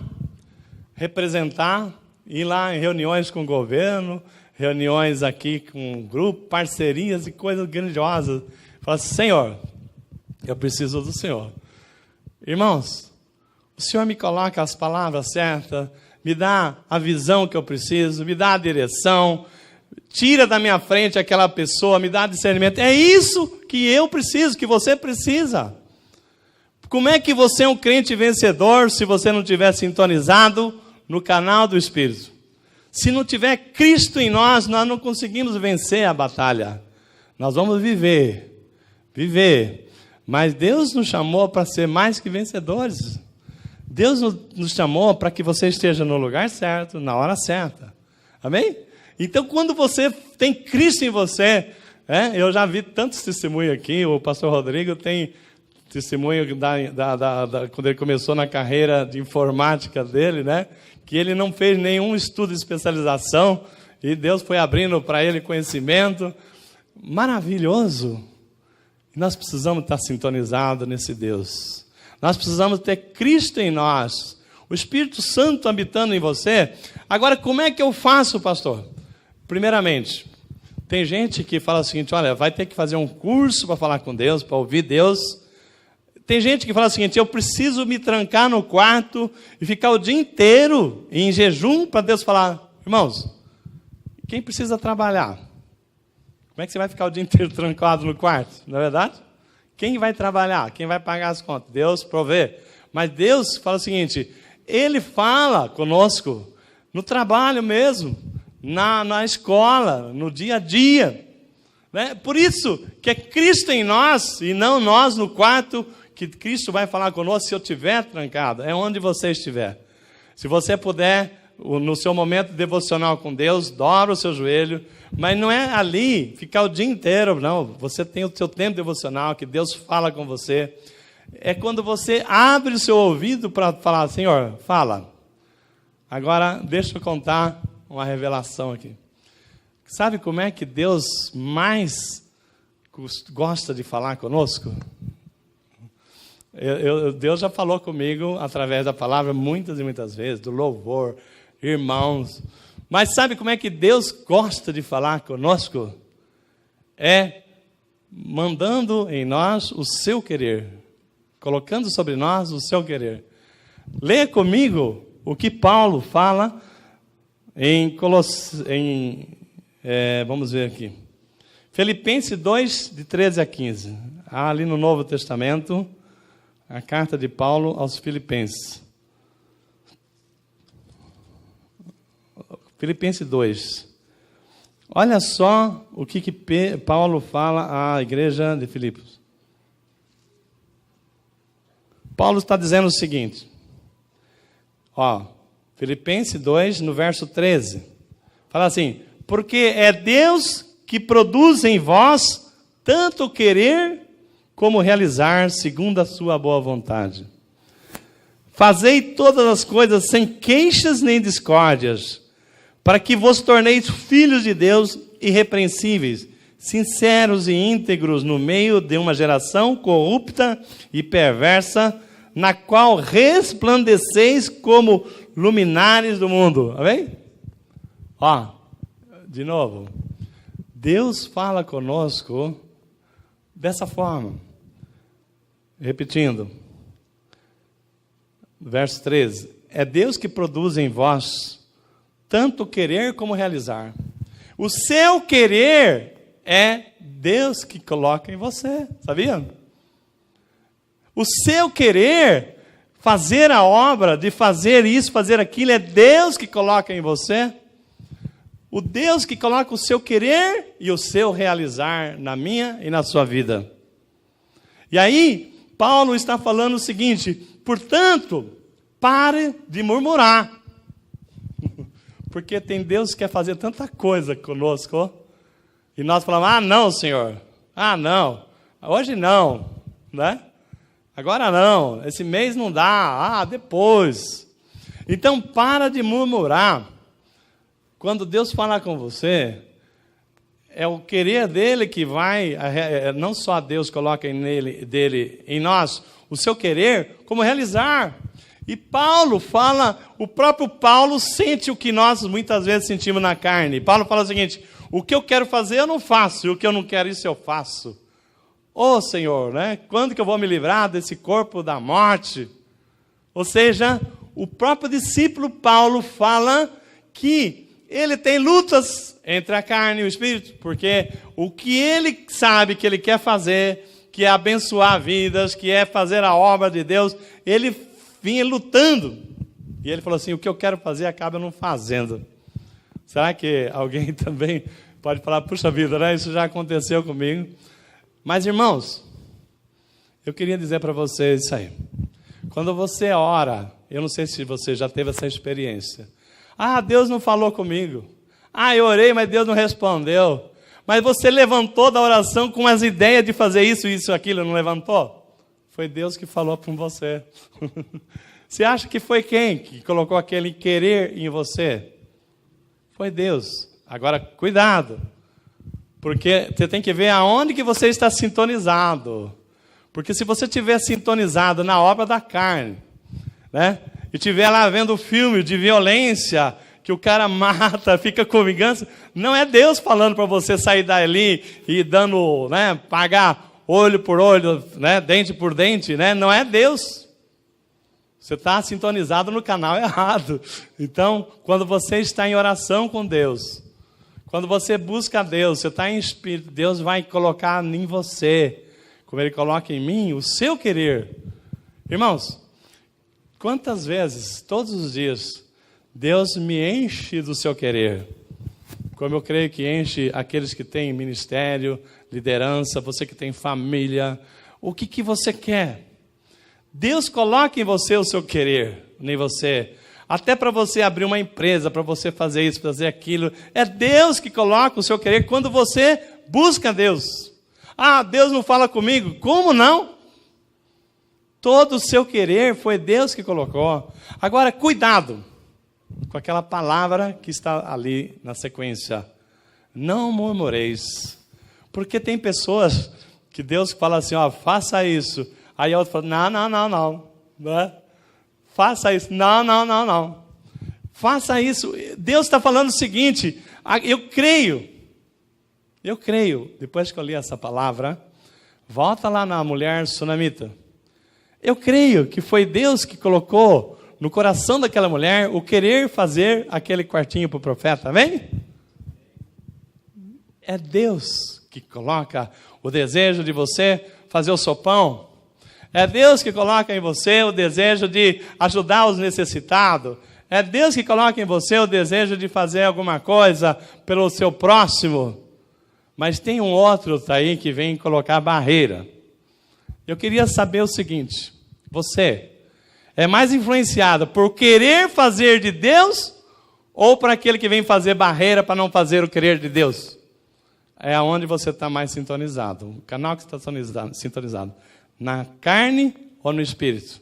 representar, ir lá em reuniões com o governo, reuniões aqui com o grupo, parcerias e coisas grandiosas. Fala assim, Senhor, eu preciso do Senhor. Irmãos, o Senhor me coloca as palavras certas, me dá a visão que eu preciso, me dá a direção, tira da minha frente aquela pessoa, me dá discernimento. É isso que eu preciso, que você precisa. Como é que você é um crente vencedor se você não tiver sintonizado no canal do Espírito? Se não tiver Cristo em nós, nós não conseguimos vencer a batalha. Nós vamos viver. Mas Deus nos chamou para ser mais que vencedores. Deus nos chamou para que você esteja no lugar certo, na hora certa. Amém? Então, quando você tem Cristo em você, eu já vi tantos testemunhos aqui, o pastor Rodrigo tem testemunho quando ele começou na carreira de informática dele, né? Que ele não fez nenhum estudo de especialização e Deus foi abrindo para ele conhecimento. Maravilhoso! E nós precisamos estar sintonizados nesse Deus. Nós precisamos ter Cristo em nós, o Espírito Santo habitando em você. Agora, como é que eu faço, pastor? Primeiramente, tem gente que fala o seguinte, olha, vai ter que fazer um curso para falar com Deus, para ouvir Deus. Tem gente que fala o seguinte: eu preciso me trancar no quarto e ficar o dia inteiro em jejum para Deus falar. Irmãos, quem precisa trabalhar? Como é que você vai ficar o dia inteiro trancado no quarto? Não é verdade? Quem vai trabalhar? Quem vai pagar as contas? Deus provê. Mas Deus fala o seguinte: Ele fala conosco no trabalho mesmo, na escola, no dia a dia. Né? Por isso que é Cristo em nós e não nós no quarto, que Cristo vai falar conosco se eu estiver trancado. É onde você estiver. Se você puder, no seu momento devocional com Deus, dobra o seu joelho, mas não é ali, ficar o dia inteiro, não. Você tem o seu tempo devocional, que Deus fala com você. É quando você abre o seu ouvido para falar: Senhor, fala. Agora, deixa eu contar uma revelação aqui. Sabe como é que Deus mais gosta de falar conosco? Deus já falou comigo através da palavra muitas e muitas vezes, do louvor, irmãos. Mas sabe como é que Deus gosta de falar conosco? É mandando em nós o seu querer, colocando sobre nós o seu querer. Leia comigo o que Paulo fala vamos ver aqui. Filipenses 2, de 13 a 15. Ali no Novo Testamento, a carta de Paulo aos Filipenses. Filipenses 2. Olha só o que Paulo fala à igreja de Filipos. Paulo está dizendo o seguinte. Filipenses 2, no verso 13. Fala assim: porque é Deus que produz em vós tanto querer como realizar segundo a sua boa vontade. Fazei todas as coisas sem queixas nem discórdias, para que vos torneis filhos de Deus irrepreensíveis, sinceros e íntegros no meio de uma geração corrupta e perversa, na qual resplandeceis como luminares do mundo. Amém? De novo. Deus fala conosco dessa forma. Repetindo. Verso 13. É Deus que produz em vós tanto querer como realizar. O seu querer é Deus que coloca em você. Sabia? O seu querer, fazer a obra, de fazer isso, fazer aquilo, é Deus que coloca em você. O Deus que coloca o seu querer e o seu realizar na minha e na sua vida. E aí, Paulo está falando o seguinte: portanto, pare de murmurar. Porque tem Deus que quer fazer tanta coisa conosco. E nós falamos: não, Senhor. Não. Hoje não. Né? Agora não. Esse mês não dá. Depois. Então, para de murmurar. Quando Deus falar com você, é o querer dele que vai, não só Deus coloca dele em nós, o seu querer, como realizar. E Paulo fala, o próprio Paulo sente o que nós muitas vezes sentimos na carne. Paulo fala o seguinte: o que eu quero fazer eu não faço, e o que eu não quero isso eu faço. Senhor, né? Quando que eu vou me livrar desse corpo da morte? Ou seja, o próprio discípulo Paulo fala que ele tem lutas entre a carne e o espírito, porque o que ele sabe que ele quer fazer, que é abençoar vidas, que é fazer a obra de Deus, ele vinha lutando. E ele falou assim: o que eu quero fazer acaba não fazendo. Será que alguém também pode falar: puxa vida, né? Isso já aconteceu comigo. Mas, irmãos, eu queria dizer para vocês isso aí. Quando você ora, eu não sei se você já teve essa experiência. Deus não falou comigo. Eu orei, mas Deus não respondeu. Mas você levantou da oração com as ideias de fazer isso, aquilo, não levantou? Foi Deus que falou com você. Você acha que foi quem que colocou aquele querer em você? Foi Deus. Agora, cuidado. Porque você tem que ver aonde que você está sintonizado. Porque se você estiver sintonizado na obra da carne, né? E estiver lá vendo filme de violência, que o cara mata, fica com vingança, não é Deus falando para você sair dali e dando, né, pagar olho por olho, né? Dente por dente, né? Não é Deus. Você está sintonizado no canal errado. Então, quando você está em oração com Deus, quando você busca a Deus, você está em espírito, Deus vai colocar em você, como Ele coloca em mim, o seu querer. Irmãos, quantas vezes, todos os dias, Deus me enche do seu querer? Como eu creio que enche aqueles que têm ministério, liderança, você que tem família. O que você quer? Deus coloca em você o seu querer, em você. Até para você abrir uma empresa, para você fazer isso, fazer aquilo. É Deus que coloca o seu querer quando você busca Deus. Ah, Deus não fala comigo. Como não? Todo o seu querer foi Deus que colocou. Agora, cuidado com aquela palavra que está ali na sequência. Não murmureis. Porque tem pessoas que Deus fala assim, ó, faça isso. Aí a outra fala, não. Faça isso. Não. Faça isso. Deus está falando o seguinte, eu creio, depois que eu li essa palavra, volta lá na mulher sunamita. Eu creio que foi Deus que colocou no coração daquela mulher o querer fazer aquele quartinho para o profeta, amém? É Deus que coloca o desejo de você fazer o sopão. É Deus que coloca em você o desejo de ajudar os necessitados. É Deus que coloca em você o desejo de fazer alguma coisa pelo seu próximo. Mas tem um outro aí que vem colocar barreira. Eu queria saber o seguinte, você é mais influenciado por querer fazer de Deus ou por aquele que vem fazer barreira para não fazer o querer de Deus? É aonde você está mais sintonizado. O canal que está sintonizado. Na carne ou no espírito?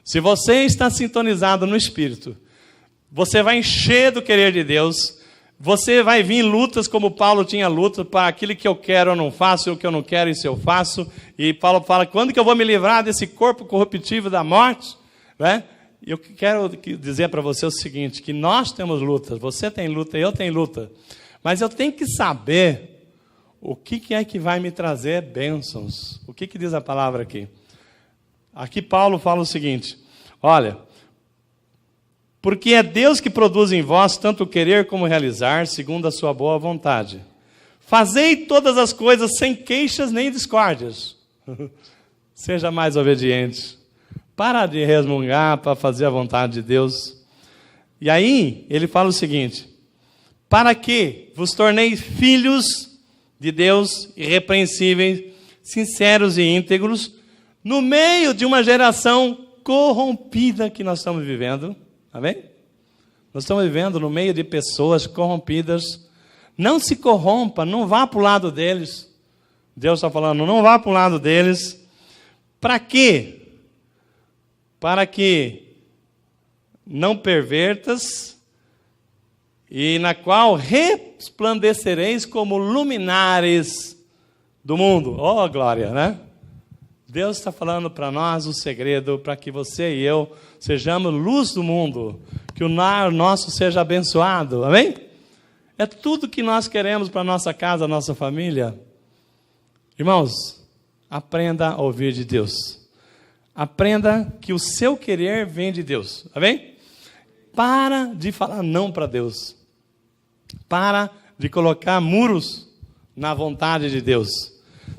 Se você está sintonizado no espírito, você vai encher do querer de Deus, você vai vir em lutas como Paulo tinha luta, para aquilo que eu quero eu não faço, o que eu não quero isso eu faço, e Paulo fala, quando que eu vou me livrar desse corpo corruptível da morte? Né? Eu quero dizer para você o seguinte, que nós temos lutas, você tem luta, eu tenho luta, mas eu tenho que saber o que é que vai me trazer bênçãos. O que diz a palavra aqui? Aqui Paulo fala o seguinte, olha, porque é Deus que produz em vós tanto querer como realizar, segundo a sua boa vontade. Fazei todas as coisas sem queixas nem discórdias. Seja mais obediente. Para de resmungar para fazer a vontade de Deus. E aí, ele fala o seguinte, para que vos torneis filhos de Deus, irrepreensíveis, sinceros e íntegros, no meio de uma geração corrompida que nós estamos vivendo. Amém? Nós estamos vivendo no meio de pessoas corrompidas. Não se corrompa, não vá para o lado deles. Deus está falando, não vá para o lado deles. Para quê? Para que não pervertas, e na qual resplandecereis como luminares do mundo. Oh, glória, né? Deus está falando para nós o segredo, para que você e eu sejamos luz do mundo, que o lar nosso seja abençoado, amém? É tudo que nós queremos para a nossa casa, a nossa família. Irmãos, aprenda a ouvir de Deus. Aprenda que o seu querer vem de Deus, amém? Para de falar não para Deus. Para de colocar muros na vontade de Deus.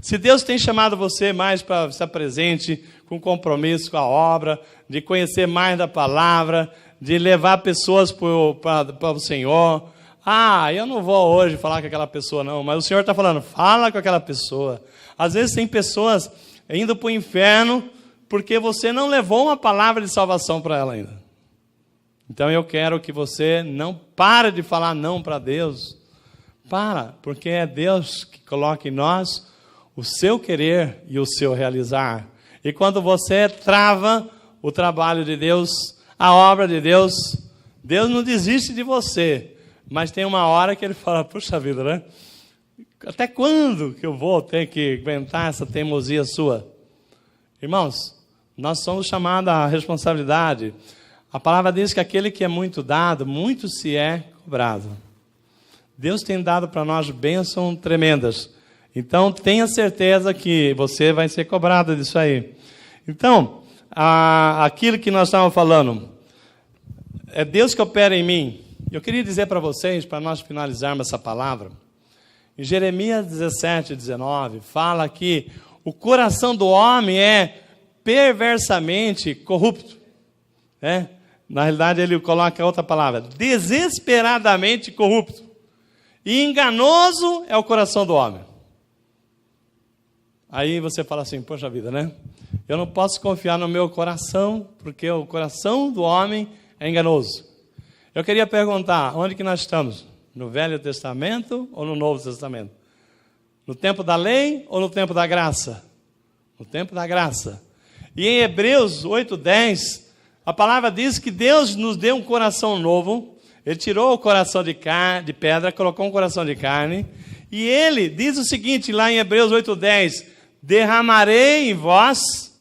Se Deus tem chamado você mais para estar presente, com compromisso com a obra, de conhecer mais da palavra, de levar pessoas para o Senhor. Ah, eu não vou hoje falar com aquela pessoa não, mas o Senhor está falando, fala com aquela pessoa. Às vezes tem pessoas indo para o inferno porque você não levou uma palavra de salvação para ela ainda. Então eu quero que você não pare de falar não para Deus. Porque é Deus que coloca em nós o seu querer e o seu realizar. E quando você trava o trabalho de Deus, a obra de Deus, Deus não desiste de você. Mas tem uma hora que Ele fala, puxa vida, né? Até quando que eu vou ter que aguentar essa teimosia sua? Irmãos, nós somos chamados à responsabilidade. A palavra diz que aquele que é muito dado, muito se é cobrado. Deus tem dado para nós bênçãos tremendas. Então, tenha certeza que você vai ser cobrado disso aí. Então, aquilo que nós estávamos falando, é Deus que opera em mim. Eu queria dizer para vocês, para nós finalizarmos essa palavra, em Jeremias 17, 19, fala que o coração do homem é perversamente corrupto. Né? Na realidade, ele coloca outra palavra, desesperadamente corrupto. E enganoso é o coração do homem. Aí você fala assim, poxa vida, né? Eu não posso confiar no meu coração, porque o coração do homem é enganoso. Eu queria perguntar, onde que nós estamos? No Velho Testamento ou no Novo Testamento? No tempo da lei ou no tempo da graça? No tempo da graça. E em Hebreus 8:10, a palavra diz que Deus nos deu um coração novo. Ele tirou o coração de pedra, colocou um coração de carne. E ele diz o seguinte, lá em Hebreus 8:10, derramarei em vós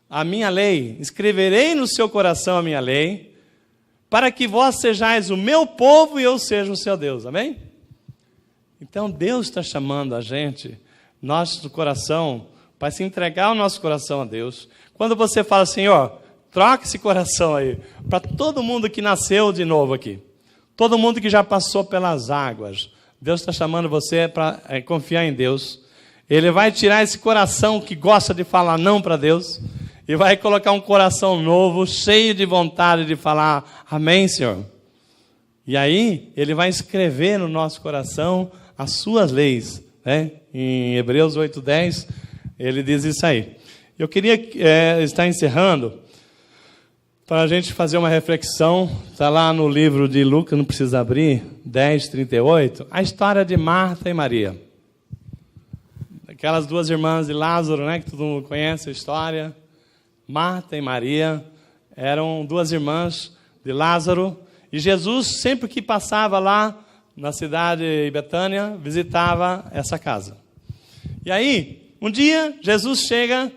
a minha lei, escreverei no seu coração a minha lei, para que vós sejais o meu povo e eu seja o seu Deus. Amém? Então Deus está chamando a gente, nosso coração, para se entregar o nosso coração a Deus. Quando você fala, Senhor, troca esse coração aí, para todo mundo que nasceu de novo aqui, todo mundo que já passou pelas águas, Deus está chamando você para confiar em Deus. Ele vai tirar esse coração que gosta de falar não para Deus e vai colocar um coração novo, cheio de vontade de falar amém, Senhor. E aí, ele vai escrever no nosso coração as suas leis. Né? Em Hebreus 8:10, ele diz isso aí. Eu queria estar encerrando para a gente fazer uma reflexão. Está lá no livro de Lucas, não precisa abrir, 10:38, a história de Marta e Maria. Aquelas duas irmãs de Lázaro, né, que todo mundo conhece a história. Marta e Maria eram duas irmãs de Lázaro. E Jesus, sempre que passava lá na cidade de Betânia, visitava essa casa. E aí, um dia, Jesus chega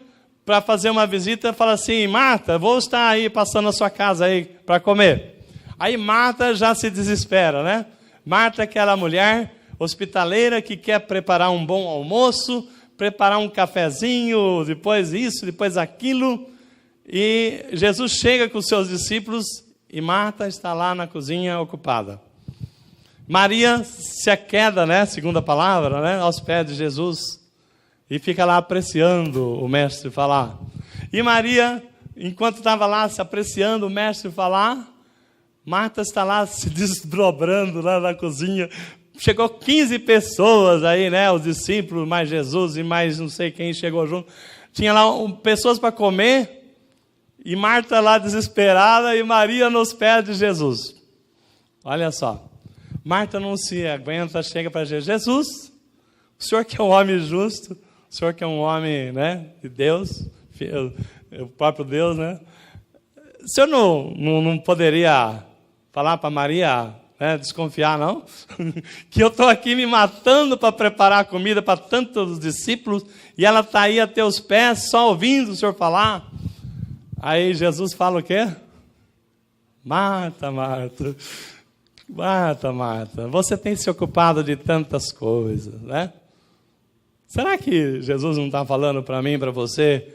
para fazer uma visita e fala assim, Marta, vou estar aí passando na sua casa aí para comer. Aí Marta já se desespera, né? Marta é aquela mulher hospitaleira que quer preparar um bom almoço, preparar um cafezinho, depois isso, depois aquilo. E Jesus chega com os seus discípulos e Marta está lá na cozinha ocupada. Maria se aqueda, né, segundo a palavra, né, aos pés de Jesus e fica lá apreciando o mestre falar. E Maria, enquanto estava lá se apreciando o mestre falar, Marta está lá se desdobrando lá na cozinha. Chegou 15 pessoas aí, né, os discípulos, mais Jesus e mais não sei quem chegou junto. Tinha lá pessoas para comer. E Marta lá desesperada e Maria nos pés de Jesus. Olha só. Marta não se aguenta, chega para Jesus. Jesus, o senhor que é um homem justo, o senhor que é um homem, né, de Deus, o próprio Deus, né? O senhor não poderia falar para Maria, né, desconfiar, não? Que eu estou aqui me matando para preparar comida para tantos discípulos e ela está aí a teus pés só ouvindo o senhor falar. Aí Jesus fala o quê? Marta, Marta, Marta, Marta, você tem se ocupado de tantas coisas, né? Será que Jesus não está falando para mim, para você?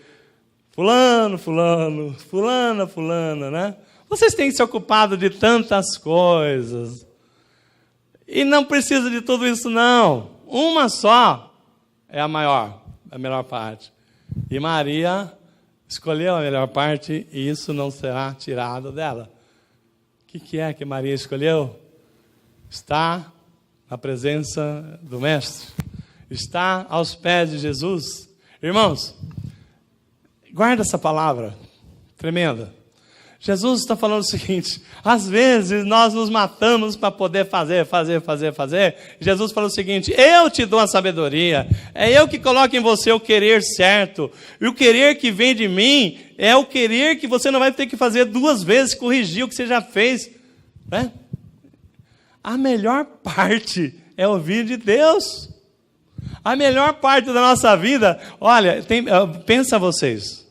Fulano, fulano, fulana, fulana, né? Vocês têm se ocupado de tantas coisas. E não precisa de tudo isso, não. Uma só é a melhor parte. E Maria escolheu a melhor parte e isso não será tirado dela. O que é que Maria escolheu? Está na presença do Mestre. Está aos pés de Jesus. Irmãos, guarda essa palavra tremenda. Jesus está falando o seguinte, às vezes nós nos matamos para poder fazer. Jesus falou o seguinte, eu te dou a sabedoria, é eu que coloco em você o querer certo, e o querer que vem de mim é o querer que você não vai ter que fazer 2 vezes, corrigir o que você já fez. Né? A melhor parte é ouvir de Deus. A melhor parte da nossa vida, olha, pensa vocês,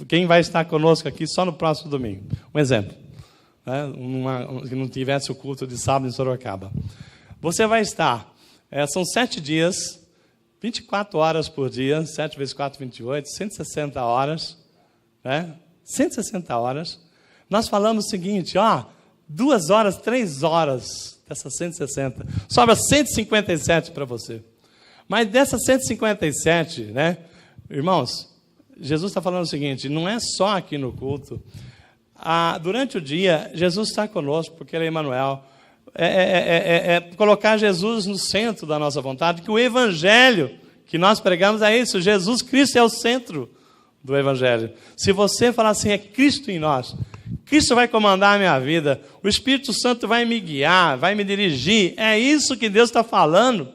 quem vai estar conosco aqui só no próximo domingo. Um exemplo, né? Que não tivesse o culto de sábado em Sorocaba. Você vai estar, são 7 dias, 24 horas por dia, 7 vezes 4, 28, 160 horas, né? 160 horas. Nós falamos o seguinte, 2 horas, 3 horas dessas 160. Sobra 157 para você. Mas dessas 157, né, irmãos, Jesus está falando o seguinte, não é só aqui no culto. Durante o dia, Jesus está conosco, porque Ele é Emmanuel. Colocar Jesus no centro da nossa vontade, que o Evangelho que nós pregamos é isso, Jesus Cristo é o centro do Evangelho. Se você falar assim, é Cristo em nós, Cristo vai comandar a minha vida, o Espírito Santo vai me guiar, vai me dirigir, é isso que Deus está falando.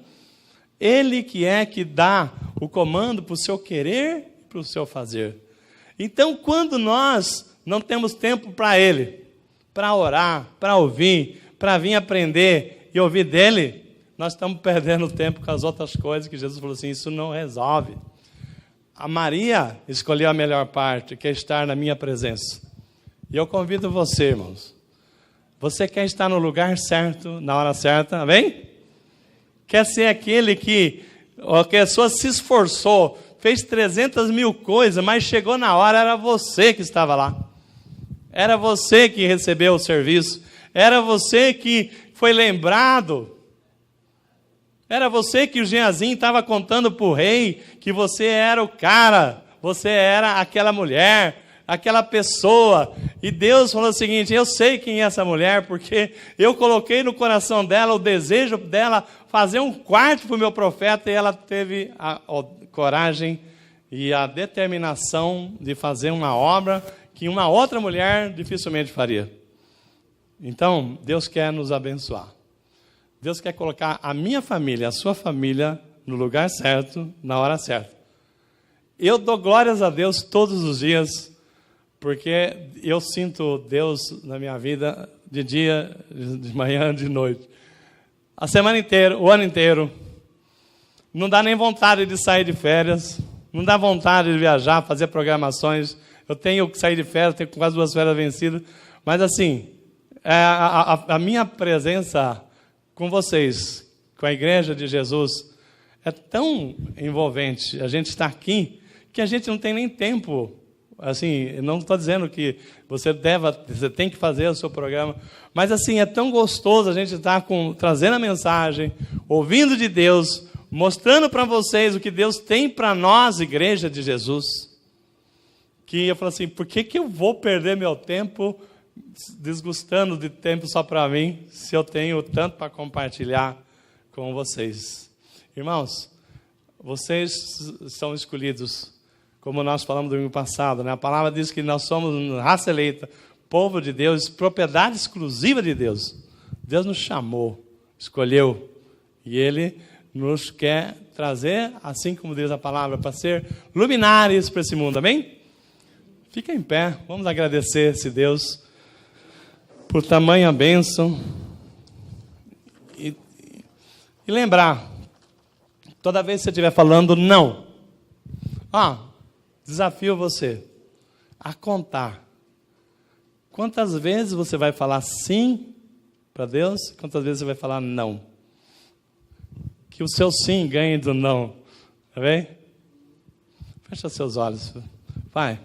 Ele que dá o comando para o seu querer e para o seu fazer. Então, quando nós não temos tempo para Ele, para orar, para ouvir, para vir aprender e ouvir dEle, nós estamos perdendo tempo com as outras coisas que Jesus falou assim, isso não resolve. A Maria escolheu a melhor parte, que é estar na minha presença. E eu convido você, irmãos. Você quer estar no lugar certo, na hora certa, amém? Quer ser aquele que a pessoa se esforçou, fez 300 mil coisas, mas chegou na hora, era você que estava lá. Era você que recebeu o serviço. Era você que foi lembrado. Era você que o Geazinho estava contando para o rei que você era o cara, você era aquela mulher, aquela pessoa. E Deus falou o seguinte, eu sei quem é essa mulher, porque eu coloquei no coração dela o desejo dela fazer um quarto para o meu profeta, e ela teve a coragem e a determinação de fazer uma obra que uma outra mulher dificilmente faria. Então, Deus quer nos abençoar. Deus quer colocar a minha família, a sua família, no lugar certo, na hora certa. Eu dou glórias a Deus todos os dias, porque eu sinto Deus na minha vida de dia, de manhã, de noite. A semana inteira, o ano inteiro. Não dá nem vontade de sair de férias, não dá vontade de viajar, fazer programações. Eu tenho que sair de férias, tenho quase 2 férias vencidas, mas assim, a minha presença com vocês, com a Igreja de Jesus, é tão envolvente. A gente está aqui que a gente não tem nem tempo. Assim, não estou dizendo que você tem que fazer o seu programa, mas assim, é tão gostoso a gente estar trazendo a mensagem, ouvindo de Deus, mostrando para vocês o que Deus tem para nós, Igreja de Jesus, que eu falo assim, por que eu vou perder meu tempo desgostando de tempo só para mim, se eu tenho tanto para compartilhar com vocês? Irmãos, vocês são escolhidos, como nós falamos no domingo passado, né? A palavra diz que nós somos raça eleita, povo de Deus, propriedade exclusiva de Deus. Deus nos chamou, escolheu, e Ele nos quer trazer, assim como diz a palavra, para ser luminares para esse mundo, amém? Fica em pé, vamos agradecer esse Deus por tamanha bênção. E lembrar, toda vez que você estiver falando não, desafio você a contar quantas vezes você vai falar sim para Deus, quantas vezes você vai falar não. Que o seu sim ganhe do não, tá bem? Fecha seus olhos, vai.